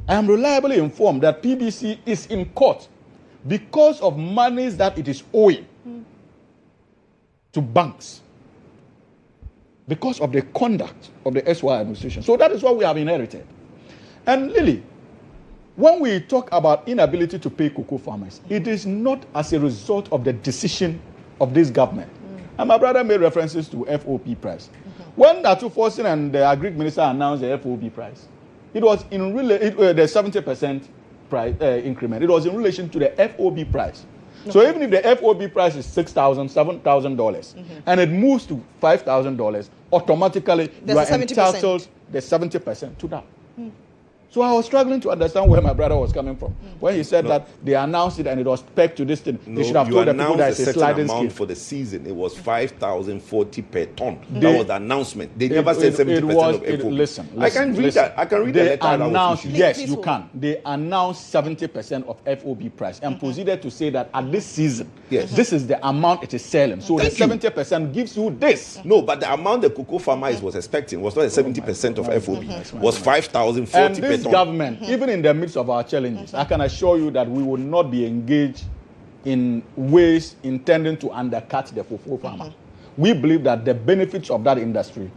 I am reliably informed that PBC is in court because of monies that it is owing to banks, because of the conduct of the SY administration. So that is what we have inherited. And Lily, when we talk about inability to pay cocoa farmers, it is not as a result of the decision of this government. And my brother made references to FOP price. When Datu Forson and the Agri Minister announced the FOP price, it was in the 70% price increment. It was in relation to the FOB price. So even if the FOB price is $6,000, $7,000, and it moves to $5,000, automatically you are entitled the 70% to that. So I was struggling to understand where my brother was coming from when he said that they announced it and it was pegged to this thing. They should have told the people that it's a sliding scale. For the season, it was 5,040 per ton. That was the announcement. They never said 70% of FOB. Listen, I can read that. I can read the letter. Yes, you can. They announced 70% of FOB price and proceeded to say that at this season, this is the amount it is selling. So the 70% gives you this. No, but the amount the cocoa farmer was expecting was not the 70% of FOB. Was 5,040 per ton. This government, even in the midst of our challenges, I can assure you that we will not be engaged in ways intending to undercut the cocoa farmer. We believe that the benefits of that industry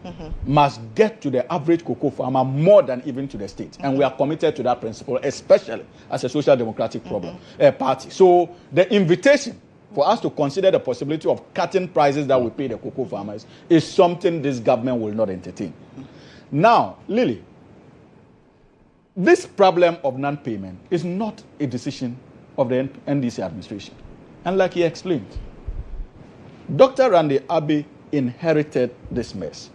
must get to the average cocoa farmer more than even to the state. And we are committed to that principle, especially as a social democratic party. So the invitation for us to consider the possibility of cutting prices that we pay the cocoa farmers is something this government will not entertain. Now, Lily, this problem of non-payment is not a decision of the NDC administration. And like he explained, Dr. Randy Abbey inherited this mess.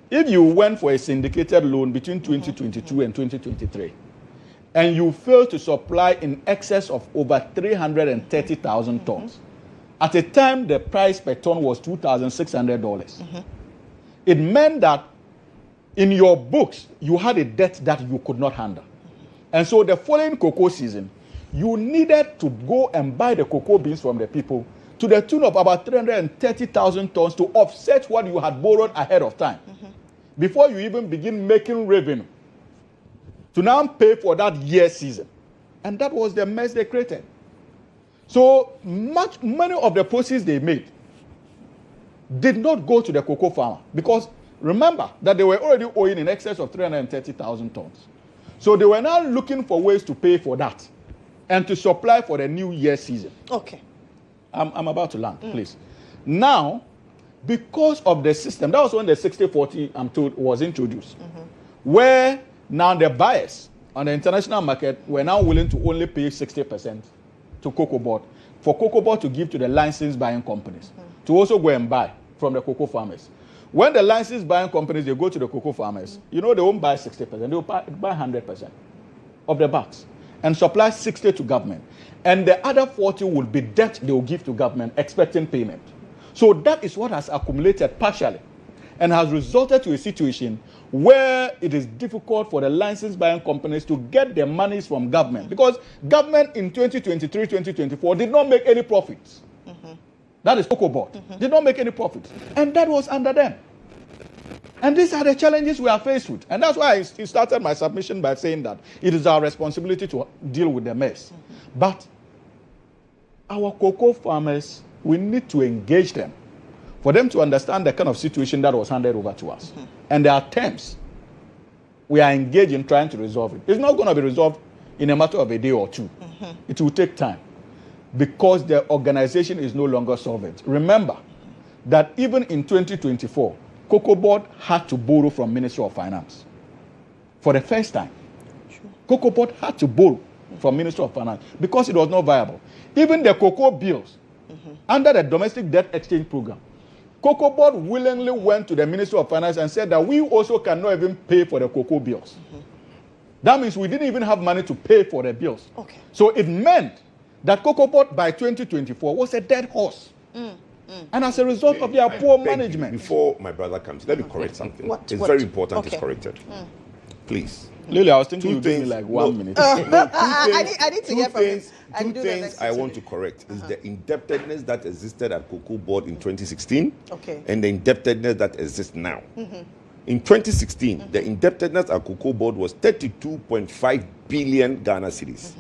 If you went for a syndicated loan between 2022 and 2023, and you failed to supply in excess of over 330,000 tons, At a time, the price per ton was $2,600. It meant that in your books, you had a debt that you could not handle. And so the following cocoa season, you needed to go and buy the cocoa beans from the people to the tune of about 330,000 tons to offset what you had borrowed ahead of time. Before you even begin making revenue to now pay for that year's season. And that was the mess they created. So many of the proceeds they made did not go to the cocoa farmer because remember that they were already owing in excess of 330,000 tons. So they were now looking for ways to pay for that and to supply for the new year season. Okay. I'm about to land, please. Now, because of the system, that was when the 60-40, I'm told, was introduced, where now the buyers on the international market were now willing to only pay 60% to Cocoa Board, for Cocoa Board to give to the licensed buying companies to also go and buy from the cocoa farmers. When the licensed buying companies, they go to the cocoa farmers, they won't buy 60%, they will buy 100% of the bags and supply 60 to government. And the other 40 will be debt they will give to government expecting payment. So that is what has accumulated partially and has resulted to a situation where it is difficult for the licensed buying companies to get their monies from government because government in 2023, 2024 did not make any profits. That is Cocoa Board. Did not make any profits. And that was under them. And these are the challenges we are faced with. And that's why I started my submission by saying that it is our responsibility to deal with the mess. But our cocoa farmers, we need to engage them for them to understand the kind of situation that was handed over to us. And there are terms we are engaged in trying to resolve it. It's not going to be resolved in a matter of a day or two. It will take time because the organization is no longer solvent. Remember that even in 2024, Cocoa Board had to borrow from Ministry of Finance for the first time. Cocoa Board had to borrow from Ministry of Finance because it was not viable. Even the cocoa bills under the domestic debt exchange program, Cocoa Board willingly went to the Ministry of Finance and said that we also cannot even pay for the cocoa bills. That means we didn't even have money to pay for the bills. Okay. So it meant that Cocoa Board by 2024 was a dead horse. And as a result of their poor management. Before my brother comes, let me correct something. What? Very important Okay. it's corrected. Please. Lily, I was thinking Two you'd give me things- like 1 minute. I need to hear from you. I Two do the things next I two. want to correct is the indebtedness that existed at Cocoa Board in 2016 Okay. and the indebtedness that exists now. In 2016, the indebtedness at Cocoa Board was 32.5 billion Ghana cedis.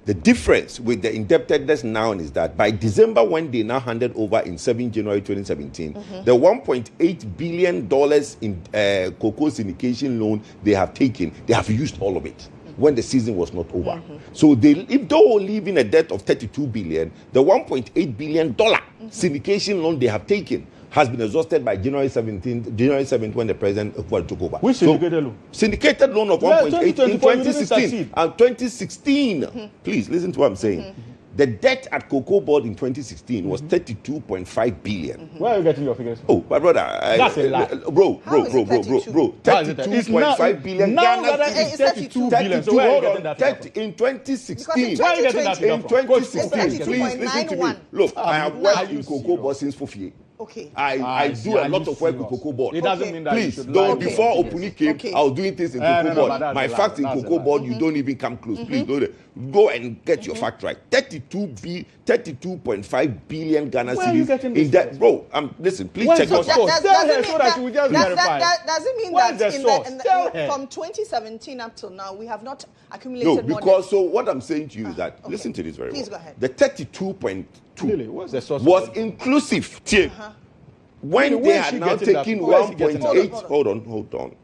The difference with the indebtedness now is that by December, when they now handed over in 7 January 2017, the $1.8 billion in cocoa syndication loan they have taken, they have used all of it when the season was not over. So if they were leaving a debt of 32 billion, the $1.8 billion syndication loan they have taken has been exhausted by January 7th when the president took over. Which syndicated loan? Syndicated loan of Yeah, 1.8 in 2024, you didn't 2016. succeed. And 2016, please listen to what I'm saying. The debt at Cocoa Board in 2016 was 32.5 billion. Where are you getting your figures? Oh, my brother, That's a lie. bro, How is it 32? 32.5 billion now Ghana that cedis. it's 32 billion. So where are you getting that figure from? In 2016, Because in Where are you getting that figure in from? 2016, It's please listen to me. 32.91. Look, I have Are worked you in Cocoa serious? Board since Fofie. Okay. I do a lot of work with Cocoa Board. It doesn't Okay. mean that Please, you should though, lie. before Okay. Opuni came, Okay. I was doing things in No, Cocoa no, Board. but that's My a lie. facts in That's a Cocoa lie. Board, you don't even come close. Please, go and get your fact right. 32.5 billion Ghana Where are you cedis getting in this that. figures? Bro, listen, please Where's check your your source? source. Tell her so that she will just verify. Doesn't mean Where's that the in source? Tell her. from 2017 up till now, we have not accumulated No, more because debt. so what I'm saying to you is that, okay. listen to this very Please well. go ahead. The 32.2 Lily, what's the source? was inclusive. When Lily, they where is had she now getting that taken from? Where is she getting that 1.8, from? hold on.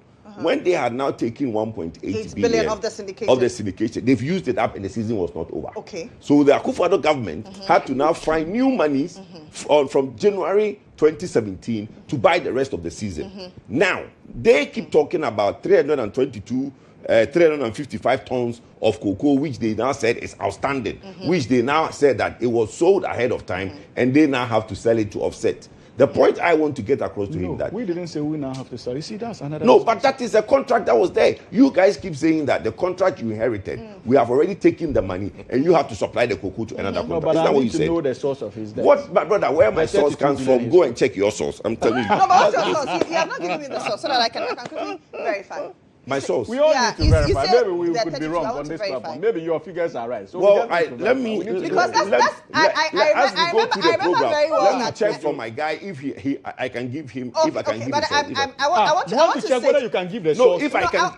When they had now taken 1.8 8 billion billion of the syndication. of the syndication, they've used it up and the season was not over. Okay. So the Akufo-Addo government had to now find new monies from January 2017 to buy the rest of the season. Now, they keep talking about 355 tons of cocoa, which they now said is outstanding, which they now said that it was sold ahead of time and they now have to sell it to offset. The point I want to get across to No, him that we didn't say we now have to sell. You see, that's another. no, but that is a contract that was there. You guys keep saying that the contract you inherited, we have already taken the money, and you have to supply the cocoa to another No, contract. but Is that I what need you to said? know the source of his debt. What, my brother? Where my The source 32 comes billion from? is- Go and check your source. I'm telling you. No, but what's your source? You have not given me the source so that I can quickly verify. My source. We all Yeah, need to you verify. said Maybe we that could be 32, wrong I on want to this verify. platform. Maybe your figures are right. So Well, we just need to let verify. me We need to Because verify. that's as we go through the remember program, very well let me that- check for my guy if I can give him if I can okay, give but him source. I want You to, want to check say, whether you can give the No, source.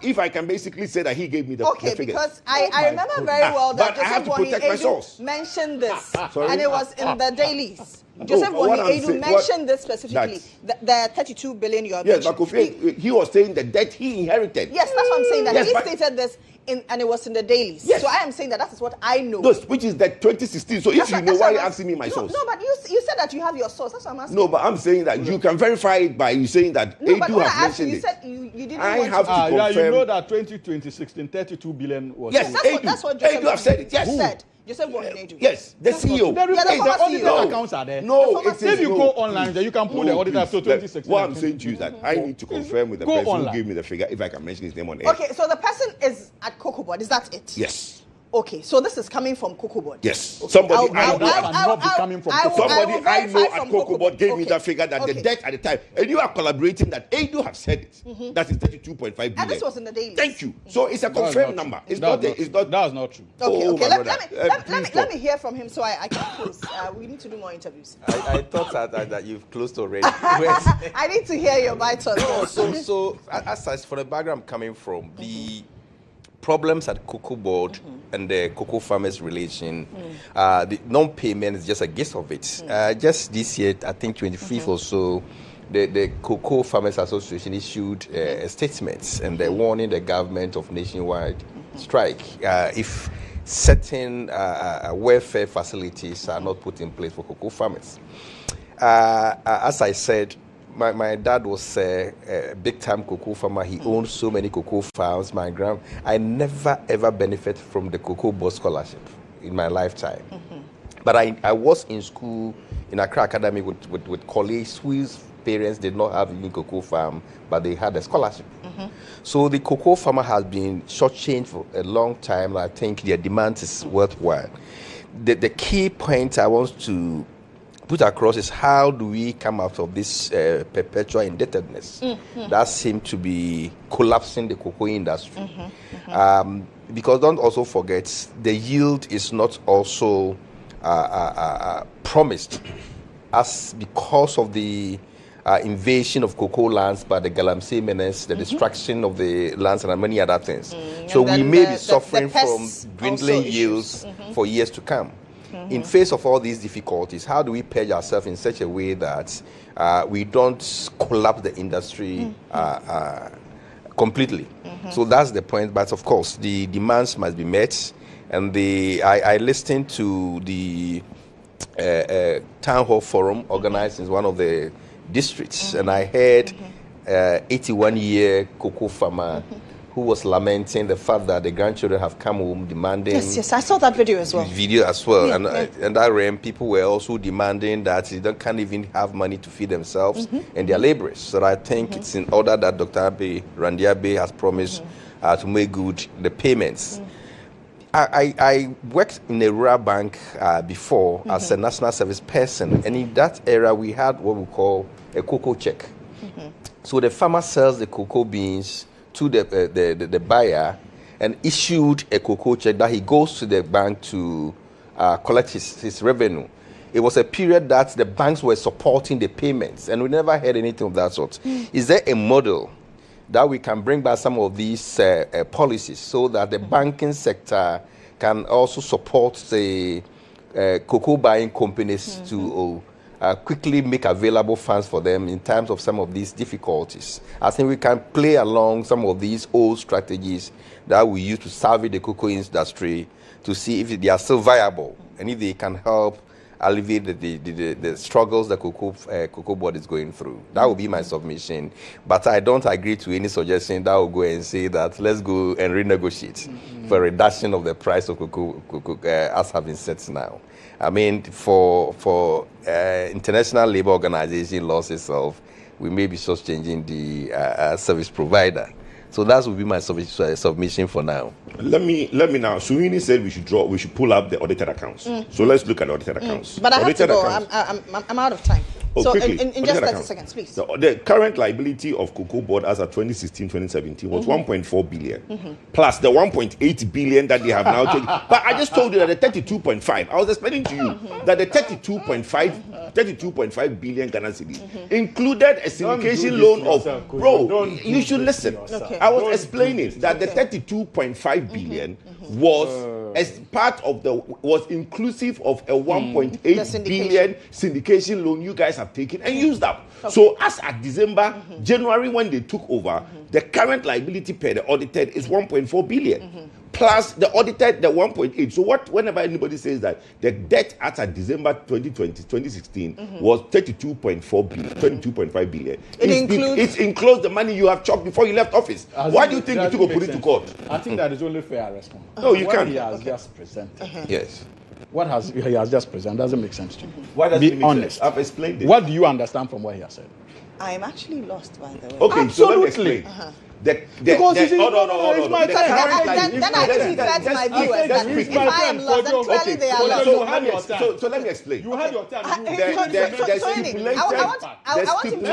if I can basically say that he gave me the okay, figures. because I remember very well that But I have Joseph to protect my Edu source. mentioned this, Sorry? and it was in the dailies. Joseph what I'm Edu saying- mentioned this specifically, the 32 billion you have Yes, but mentioned. Kofi, he was saying the debt he inherited. Yes, that's what I'm saying. That Yes, he but- stated this and it was in the dailies. Yes. So I am saying that is what I know. Those, which is the 2016. So if That's you what- know, that's why what are you I'm asking me my no, source? No, but you said that you have your source. That's what I'm asking. No, but I'm saying that you can verify it by you saying that No, but Edu when I have asked you, mentioned you it. said you didn't I want have to. to Yeah, you confirm. know that 2016, 32 billion was. Yes, Yes, that's what Joseph Edu have said it. Yes. said. Joseph Edu. Yes, the CEO. There is Yeah, the the former audited CEO. accounts are there. No, former it is If you no, go online, then you can pull the auditor please. to 2016. What I'm saying to you is that I need to confirm with the Go person online. who gave me the figure if I can mention his name on air. Okay, so the person is at Cocoa Board. Is that it? Yes. Okay, so this is coming from Cocoa Board. Yes. Okay, Somebody That cannot be coming from Cocoa. Somebody will I know verify at from Cocoa Board gave me Okay. that figure that the Okay. debt at the time, and you are collaborating that Edu have said it. That is 32.5 billion. And this was in the daily. Thank you. So it's a That is confirmed not number. true. It's That not. is It's not. That's not true. Okay, Oh, okay. my Let brother. me Please let me hear from him so I can close. We need to do more interviews. I thought that you've closed already. I need to hear your bites on No, this. so as for the background I'm coming from, the problems at cocoa board and the cocoa farmers relation, the non-payment is just a gist of it. Just this year, I think 25th or so, the Cocoa Farmers Association issued a statement and they're warning the government of nationwide strike if certain welfare facilities are not put in place for cocoa farmers. As I said, my dad was a big-time cocoa farmer. He owned so many cocoa farms. I never ever benefited from the cocoa board scholarship in my lifetime. But I was in school in Accra Academy with colleagues whose parents did not have any cocoa farm, but they had a scholarship. So the cocoa farmer has been shortchanged for a long time. I think their demand is worthwhile. The key point I want to put across is how do we come out of this perpetual indebtedness that seems to be collapsing the cocoa industry. Because don't also forget, the yield is not also promised as because of the invasion of cocoa lands by the Galamsey menace, the destruction of the lands and many other things. So And we then may the be suffering from pests dwindling also issues. yields for years to come. In face of all these difficulties, how do we pledge ourselves in such a way that we don't collapse the industry completely? So that's the point. But of course, the demands must be met. And I listened to the town hall forum organized in one of the districts, and I heard 81-year cocoa farmer who was lamenting the fact that the grandchildren have come home demanding Yes, I saw that video as well. and that realm, people were also demanding that they can't even have money to feed themselves and their laborers. So I think it's in order that Dr. Abe, Randy Abe has promised to make good the payments. I worked in a rural bank before as a national service person, and in that era we had what we call a cocoa check. So the farmer sells the cocoa beans to the buyer and issued a cocoa check that he goes to the bank to collect his revenue. It was a period that the banks were supporting the payments, and we never heard anything of that sort. Is there a model that we can bring back some of these policies so that the banking sector can also support the cocoa buying companies to quickly make available funds for them in terms of some of these difficulties? I think we can play along some of these old strategies that we use to salvage the cocoa industry to see if they are still viable and if they can help alleviate the struggles the cocoa board is going through. That would be my submission. But I don't agree to any suggestion that will go and say that let's go and renegotiate for a reduction of the price of cocoa as have been set now. I mean, for International Labour Organization lost itself, we may be just changing the service provider. So that would be my submission for now. Let me now. Suhini said we should pull up the audited accounts. So let's look at the audited accounts. But I have to go. Accounts. I'm out of time. Oh, So quickly, in just 30 accounts. seconds, please. The current liability of Cocoa Board as of 2016-2017 was 1.4 billion, plus the 1.8 billion that they have now taken. But I just told you that the 32.5. I was explaining to you that the 32.5 billion Ghana cedis included a syndication loan of you should listen. Okay. I was explaining that the 32.5 billion was as part of was inclusive of a 1.8 billion syndication loan you guys have taken and used up. Okay. So as at December, January when they took over, the current liability per the audited is 1.4 billion. Plus the audited, the 1.8. So whenever anybody says that the debt as at December 2016 was 32.4 billion, 22.5 billion. It includes the money you have chopped before you left office. Why do you think you took a put it to court? I think that is only fair response. No, you can't. He has just presented. Yes. What he has just presented doesn't make sense to you. Why does Be it make honest. sense? I've explained it. What do you understand from what he has said? I am actually lost, by the way. Okay, so let me explain. Because it's hold on. my Then I actually said to my viewers that if I am lost, then clearly they are lost. So let me explain. You had your time. I want him to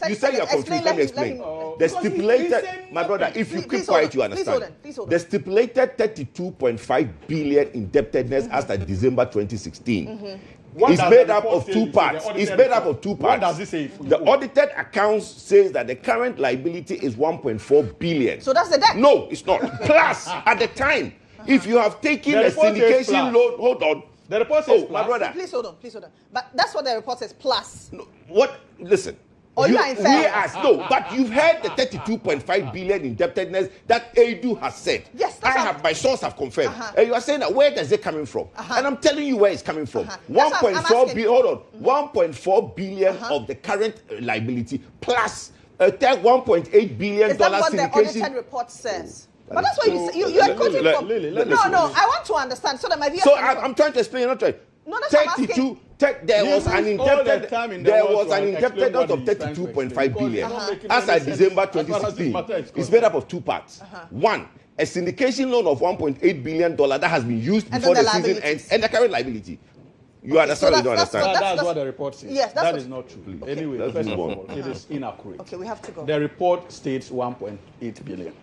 You said you're confused. Let me explain. The stipulated, my brother, if you keep quiet, you understand. The stipulated 32.5 billion indebtedness as at December 2016. It's made up of two parts. What does it say? The audited accounts says that the current liability is 1.4 billion. So that's the debt? No, it's not. Plus, at the time, if you have taken a syndication loan, hold on. The report says my brother. Please hold on. But that's what the report says, plus. No, what? Listen. Or you are in fair. But you've heard the 32.5 billion indebtedness that ADU has said. Yes, my source have confirmed. And you are saying that where does it coming from? And I'm telling you where it's coming from. 1.4 billion. Hold on. 1.4 billion of the current liability plus a 1.8 billion Is that what syndication. the audited report says? But that's what you are quoting from. No, I want to understand so that my viewers. So I'm trying to explain. You're not trying. No, that's what I'm asking. There was an indebtedness of 32.5 billion as at December 2016. It's made up of two parts. One, a syndication loan of 1.8 billion that has been used before the season ends, and the current liability. You understand or you don't understand? That's what the report says. Yes, that is not true. Okay. Anyway, first of all, it is inaccurate. Okay, we have to go. The report states 1.8 billion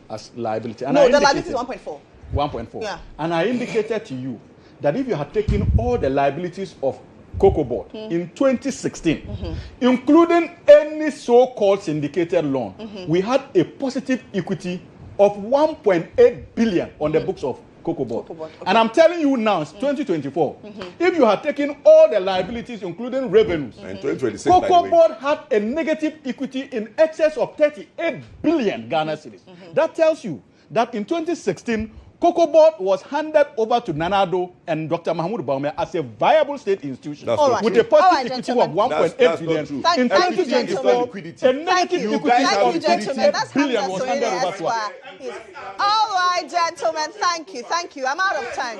as liability. And the liability is 1.4. 1.4. Yeah. And I indicated to you that if you had taken all the liabilities of Cocoa Board in 2016, including any so-called syndicated loan, we had a positive equity of 1.8 billion on the books of Cocoa Board. Okay. And I'm telling you now, it's 2024. If you had taken all the liabilities, including revenues, Cocoa Board had a negative equity in excess of 38 billion Ghana cedis. That tells you that in 2016, Cocoa Board was handed over to Nanado and Dr. Mahmoud Baume as a viable state institution with a positive equity of 1.8 billion. In 2024, a negative equity of 38 billion was handed over to us. All right, gentlemen, thank you. I'm out of time.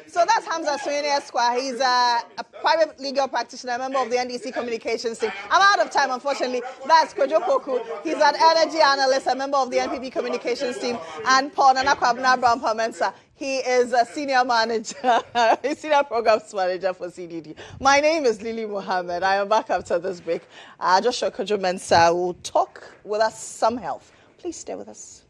So that's Hamza Soyini Esquire. He's a private legal practitioner, a member of the NDC communications team. I'm out of time, unfortunately. That's Kodjo Poku. He's an energy analyst, a member of the NPP communications team. And Paul Nanakwabna Brown Mensah. He is a senior manager, a senior programs manager for CDD. My name is Lily Mohammed. I am back after this break. Joshua Kodjo Mensah will talk with us some health. Please stay with us.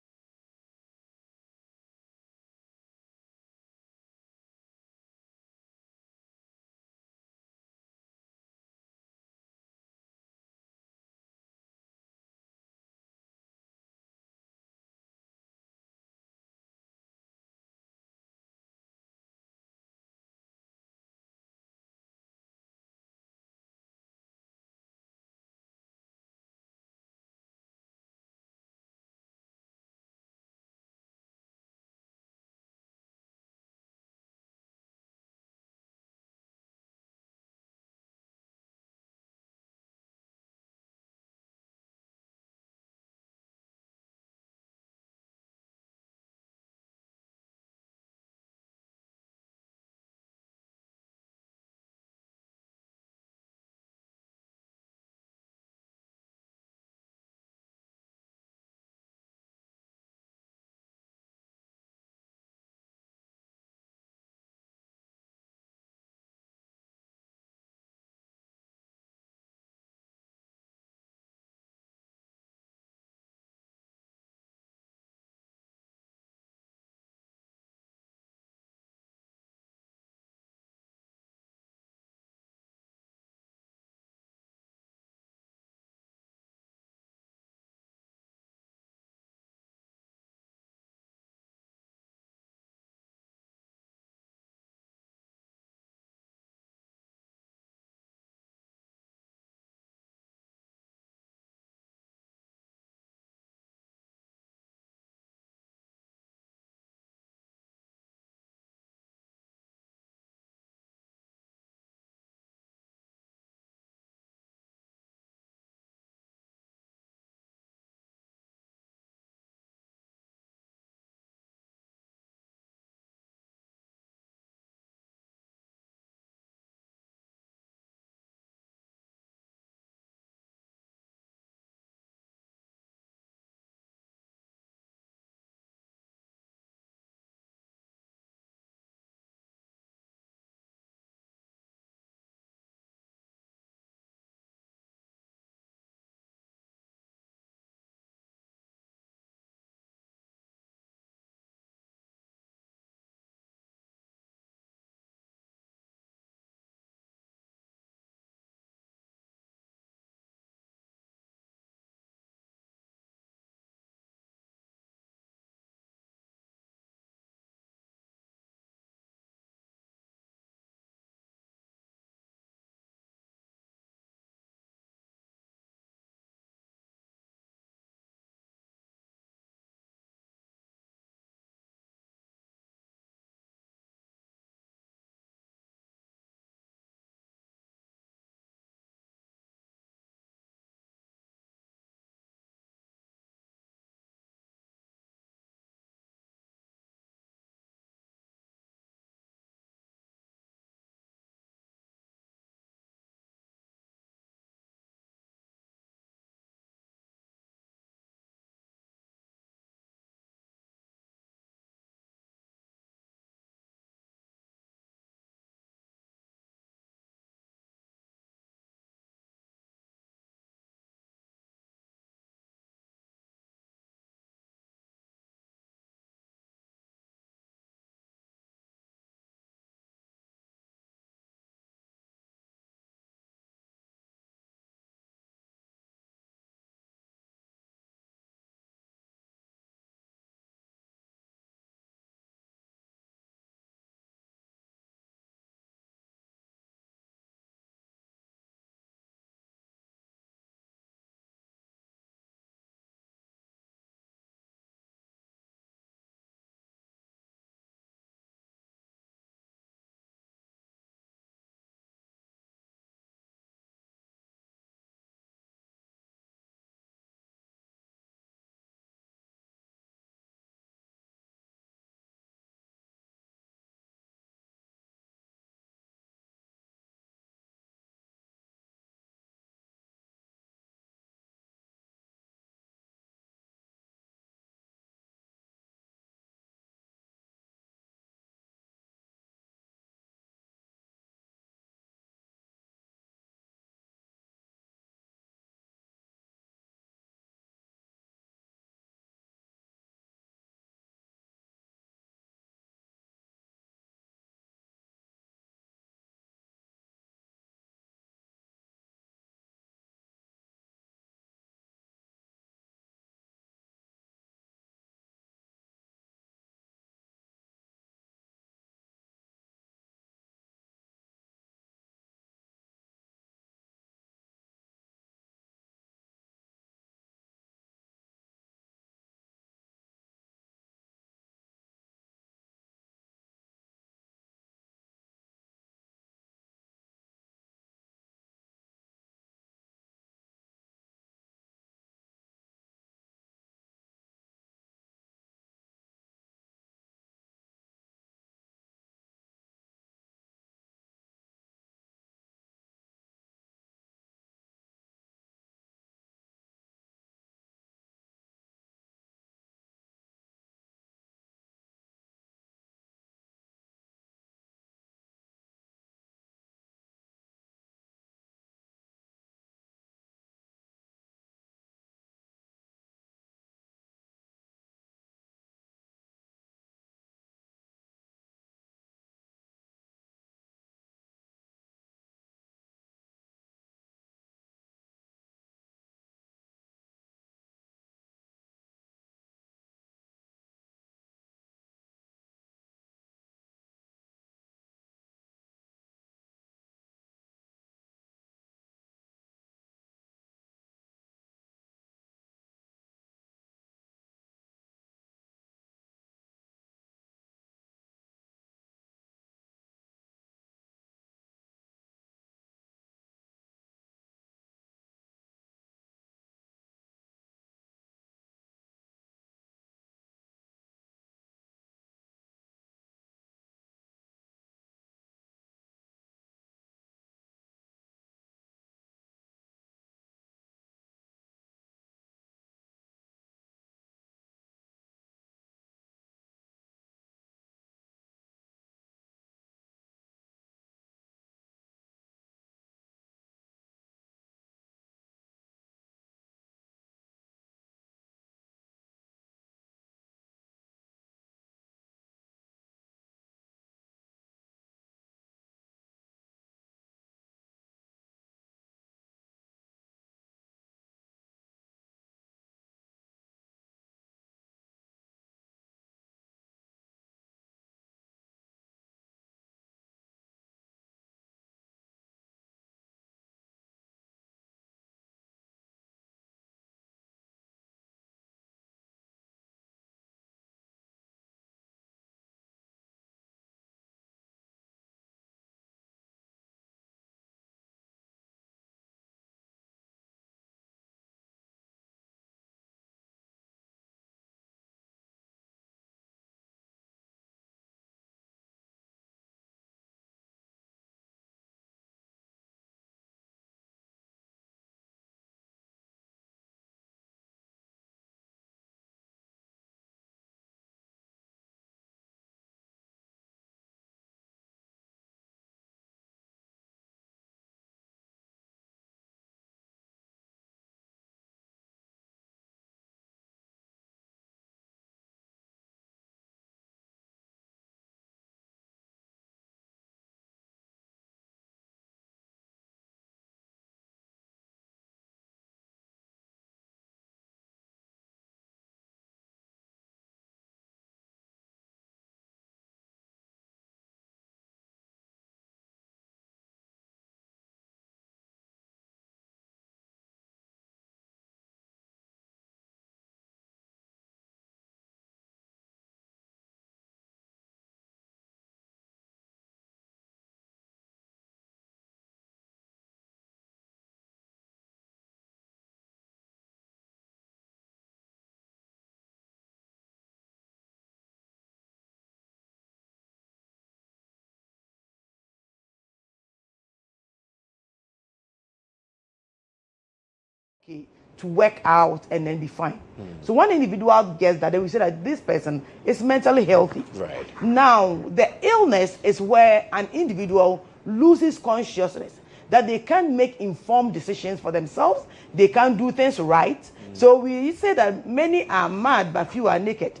okay to work out and then be fine. So one individual gets that, then we say that this person is mentally healthy. Right. Now, the illness is where an individual loses consciousness, that they can't make informed decisions for themselves, they can't do things right. So we say that many are mad, but few are naked.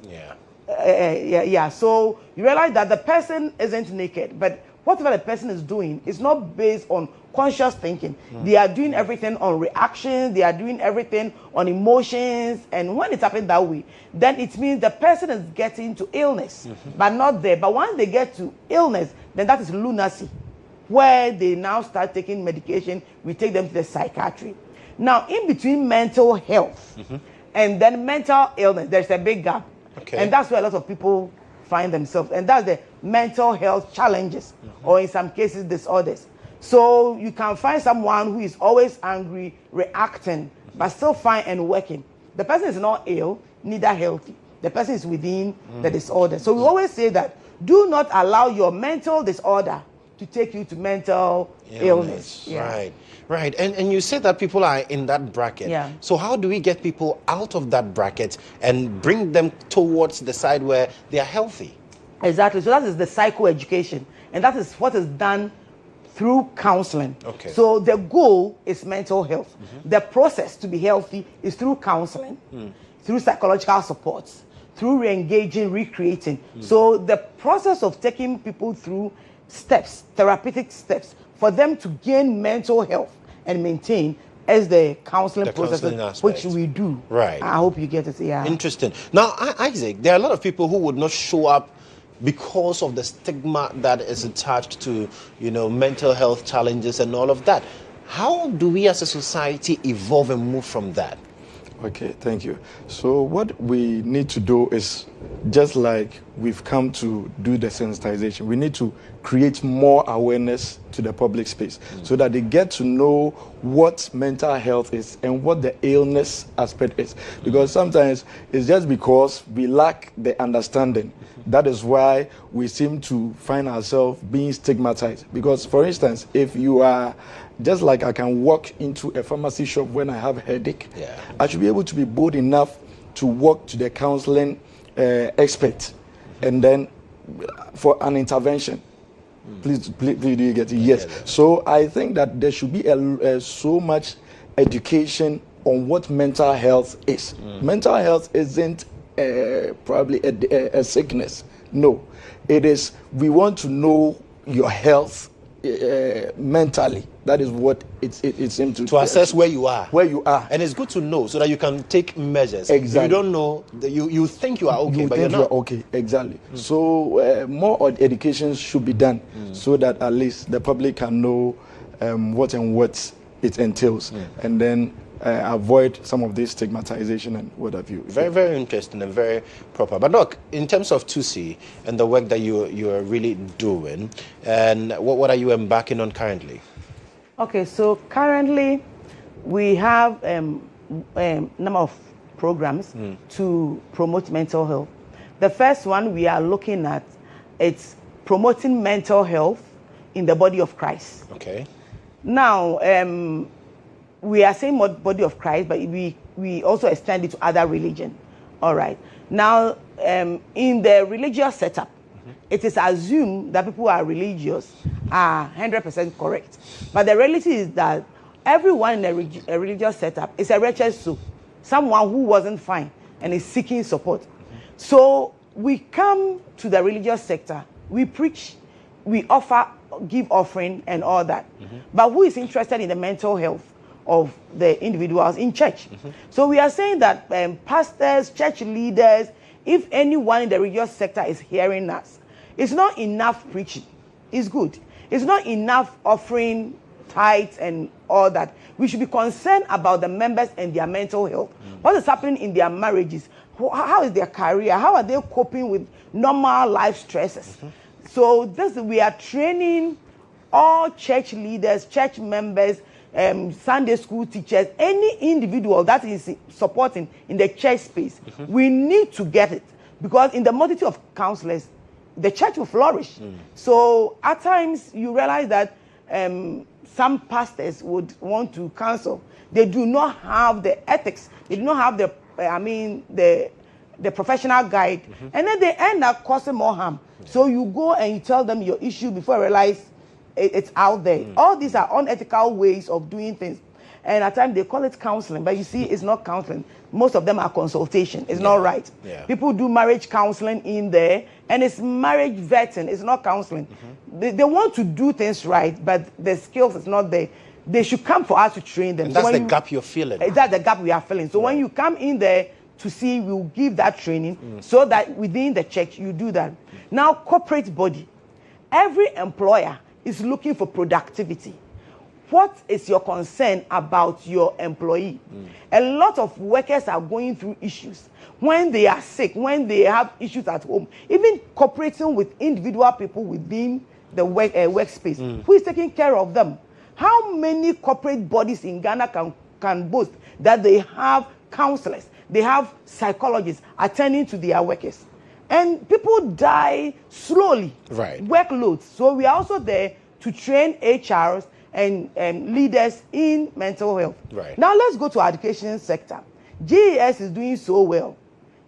Yeah. So you realize that the person isn't naked, but whatever the person is doing is not based on conscious thinking. They are doing everything on reactions, they are doing everything on emotions, and when it's happening that way, then it means the person is getting to illness, but not there. But once they get to illness, then that is lunacy, where they now start taking medication. We take them to the psychiatry. Now, in between mental health and then mental illness, there's a big gap. Okay. And that's where a lot of people find themselves. And that's the mental health challenges, or in some cases, disorders. So you can find someone who is always angry, reacting, but still fine and working. The person is not ill, neither healthy. The person is within the disorder. So we always say that do not allow your mental disorder to take you to mental illness. Yeah. Right. And you said that people are in that bracket. Yeah. So how do we get people out of that bracket and bring them towards the side where they are healthy? Exactly. So that is the psychoeducation. And that is what is done through counseling. Okay. So the goal is mental health. The process to be healthy is through counseling, through psychological support, through re-engaging, recreating. So the process of taking people through steps, therapeutic steps, for them to gain mental health and maintain as the counseling process, which we do. Right. I hope you get it. Yeah. Interesting. Now, Isaac, there are a lot of people who would not show up because of the stigma that is attached to, mental health challenges and all of that. How do we as a society evolve and move from that? Okay, thank you. So what we need to do is, just like we've come to do the sensitization, we need to create more awareness to the public space so that they get to know what mental health is and what the illness aspect is. Because sometimes it's just because we lack the understanding. That is why we seem to find ourselves being stigmatized. Because, for instance, if you are, just like I can walk into a pharmacy shop when I have a headache, I should be able to be bold enough to walk to the counseling expert and then for an intervention. Please, do you get it? Yes. So I think that there should be so much education on what mental health is. Mental health isn't probably a sickness. No, it is. We want to know your health mentally. That is what it seems to assess where you are. Where you are. And it's good to know so that you can take measures. Exactly. If you don't know, you think you are okay, but you're not. Okay, exactly. So more education should be done so that at least the public can know what it entails. And then avoid some of this stigmatization and what have you. Very, very interesting and very proper. But look, in terms of TUSI and the work that you are really doing, and what are you embarking on currently? Okay, so currently we have number of programs to promote mental health. The first one we are looking at, it's promoting mental health in the body of Christ. Okay. Now, we are saying body of Christ, but we also extend it to other religion. All right. Now, in the religious setup, it is assumed that people who are religious are 100% correct. But the reality is that everyone in a religious setup is a wretched soul, someone who wasn't fine and is seeking support. So we come to the religious sector, we preach, we offer, give offering and all that. But who is interested in the mental health of the individuals in church? So we are saying that pastors, church leaders, if anyone in the religious sector is hearing us, it's not enough preaching. It's good. It's not enough offering tithes and all that. We should be concerned about the members and their mental health. What is happening in their marriages? How is their career? How are they coping with normal life stresses? So we are training all church leaders, church members, Sunday school teachers, any individual that is supporting in the church space. We need to get it, because in the multitude of counselors, the church will flourish. So at times you realize that some pastors would want to counsel. They do not have the ethics. They do not have the professional guide, and then they end up causing more harm. So you go and you tell them your issue before you realize it's out there. All these are unethical ways of doing things, and at times they call it counseling, but you see, it's not counseling. Most of them are consultation. It's not right. People do marriage counseling in there, and it's marriage vetting. It's not counseling. They want to do things right, but the skills is not there. They should come for us to train them. And that's the gap you're feeling. That's the gap we are feeling. So when you come in there to see, we'll give that training so that within the church you do that. Now, corporate body, every employer is looking for productivity. What is your concern about your employee? A lot of workers are going through issues when they are sick, when they have issues at home, even cooperating with individual people within the workspace. Who is taking care of them? How many corporate bodies in Ghana can boast that they have counselors, they have psychologists attending to their workers? And people die slowly. Right. Workloads. So we are also there to train HRs and leaders in mental health. Right. Now let's go to our education sector. GES is doing so well,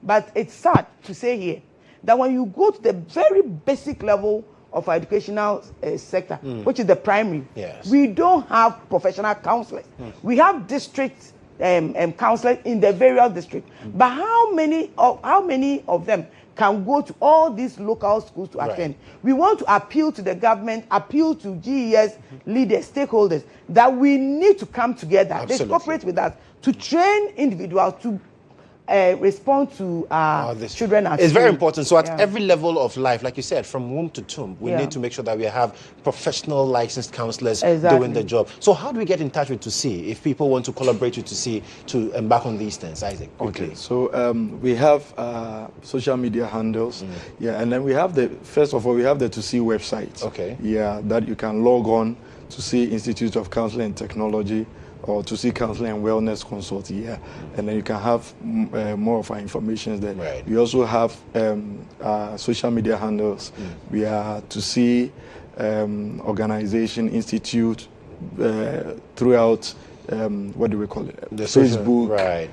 but it's sad to say here that when you go to the very basic level of our educational sector, which is the primary, we don't have professional counselors. We have district counselors in the various districts, but how many of them can go to all these local schools to attend? We want to appeal to the government, appeal to GES leaders, stakeholders, that we need to come together. They cooperate with us to train individuals to respond to children at It's school. very important. So at every level of life, like you said, from womb to tomb, we need to make sure that we have professional licensed counselors doing the job. So how do we get in touch with To See if people want to collaborate with To See to embark on these things? Isaac, quickly. Okay, so we have social media handles, and then we have first of all, we have the To See website. Okay. Yeah, that you can log on to see Institute of Counseling and Technology, or To See Counseling and Wellness Consult, and then you can have more of our information there. Right. We also have social media handles. We are To See Organization Institute throughout, what do we call it? The Facebook. Right.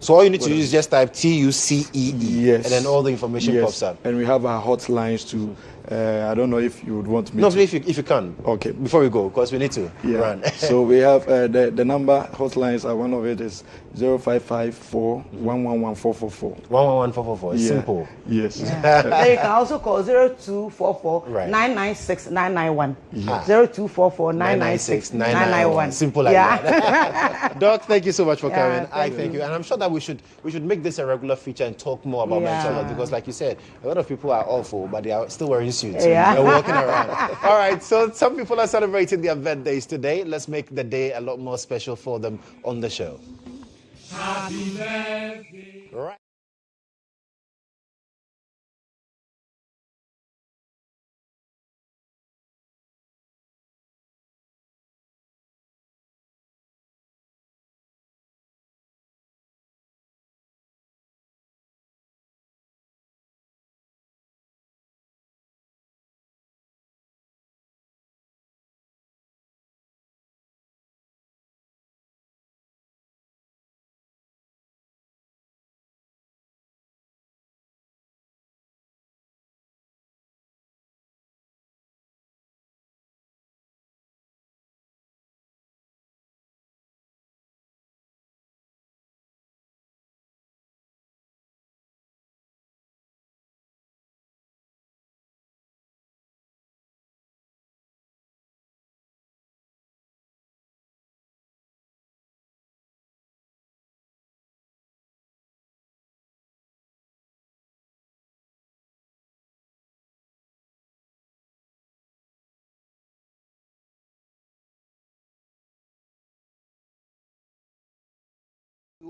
So all you need to do is just type TUCEE, and then all the information pops up. And we have our hotlines too. I don't know if you would want me No, to. please, if you can. Okay. Before we go, because we need to run. So we have the number hotlines. One of it is 0554 111444. 111444. It's simple. Yes. Then you can also call 0244 996 991. 0244 996 991. Simple like that. Doc, thank you so much for coming. I thank you. And I'm sure that we should make this a regular feature and talk more about mental health, because like you said, a lot of people are awful, but they are still wearing suits. They're walking around. All right, so some people are celebrating their birthdays today. Let's make the day a lot more special for them on the show. Happy birthday. Right.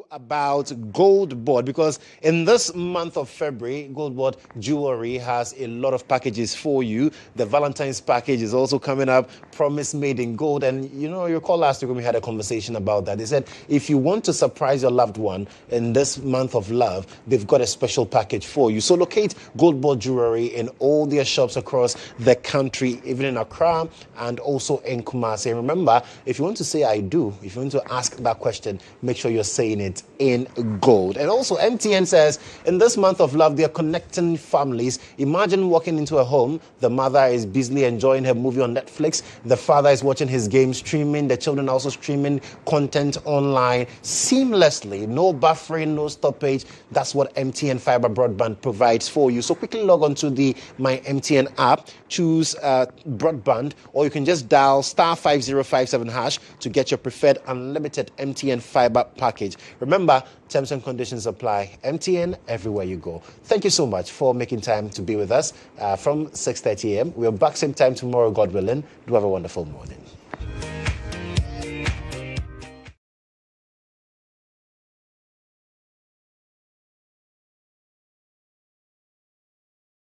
About Gold Board, because in this month of February, Gold Board Jewelry has a lot of packages for you. The Valentine's package is also coming up, Promise Made in Gold. And you recall last week when we had a conversation about that. They said if you want to surprise your loved one in this month of love, they've got a special package for you. So locate Gold Board Jewelry in all their shops across the country, even in Accra and also in Kumasi. And remember, if you want to say I do, if you want to ask that question, make sure you're saying it in gold. And also MTN says in this month of love, they are connecting families. Imagine walking into a home, the mother is busily enjoying her movie on Netflix, the father is watching his game streaming, the children are also streaming content online seamlessly, no buffering, no stoppage. That's what MTN fiber broadband provides for you. So quickly log on to the My MTN app, choose broadband, or you can just dial *5057# to get your preferred unlimited MTN fiber package. Remember, terms and conditions apply. MTN, everywhere you go. Thank you so much for making time to be with us from 6:30 a.m. We're back same time tomorrow, God willing. Do have a wonderful morning.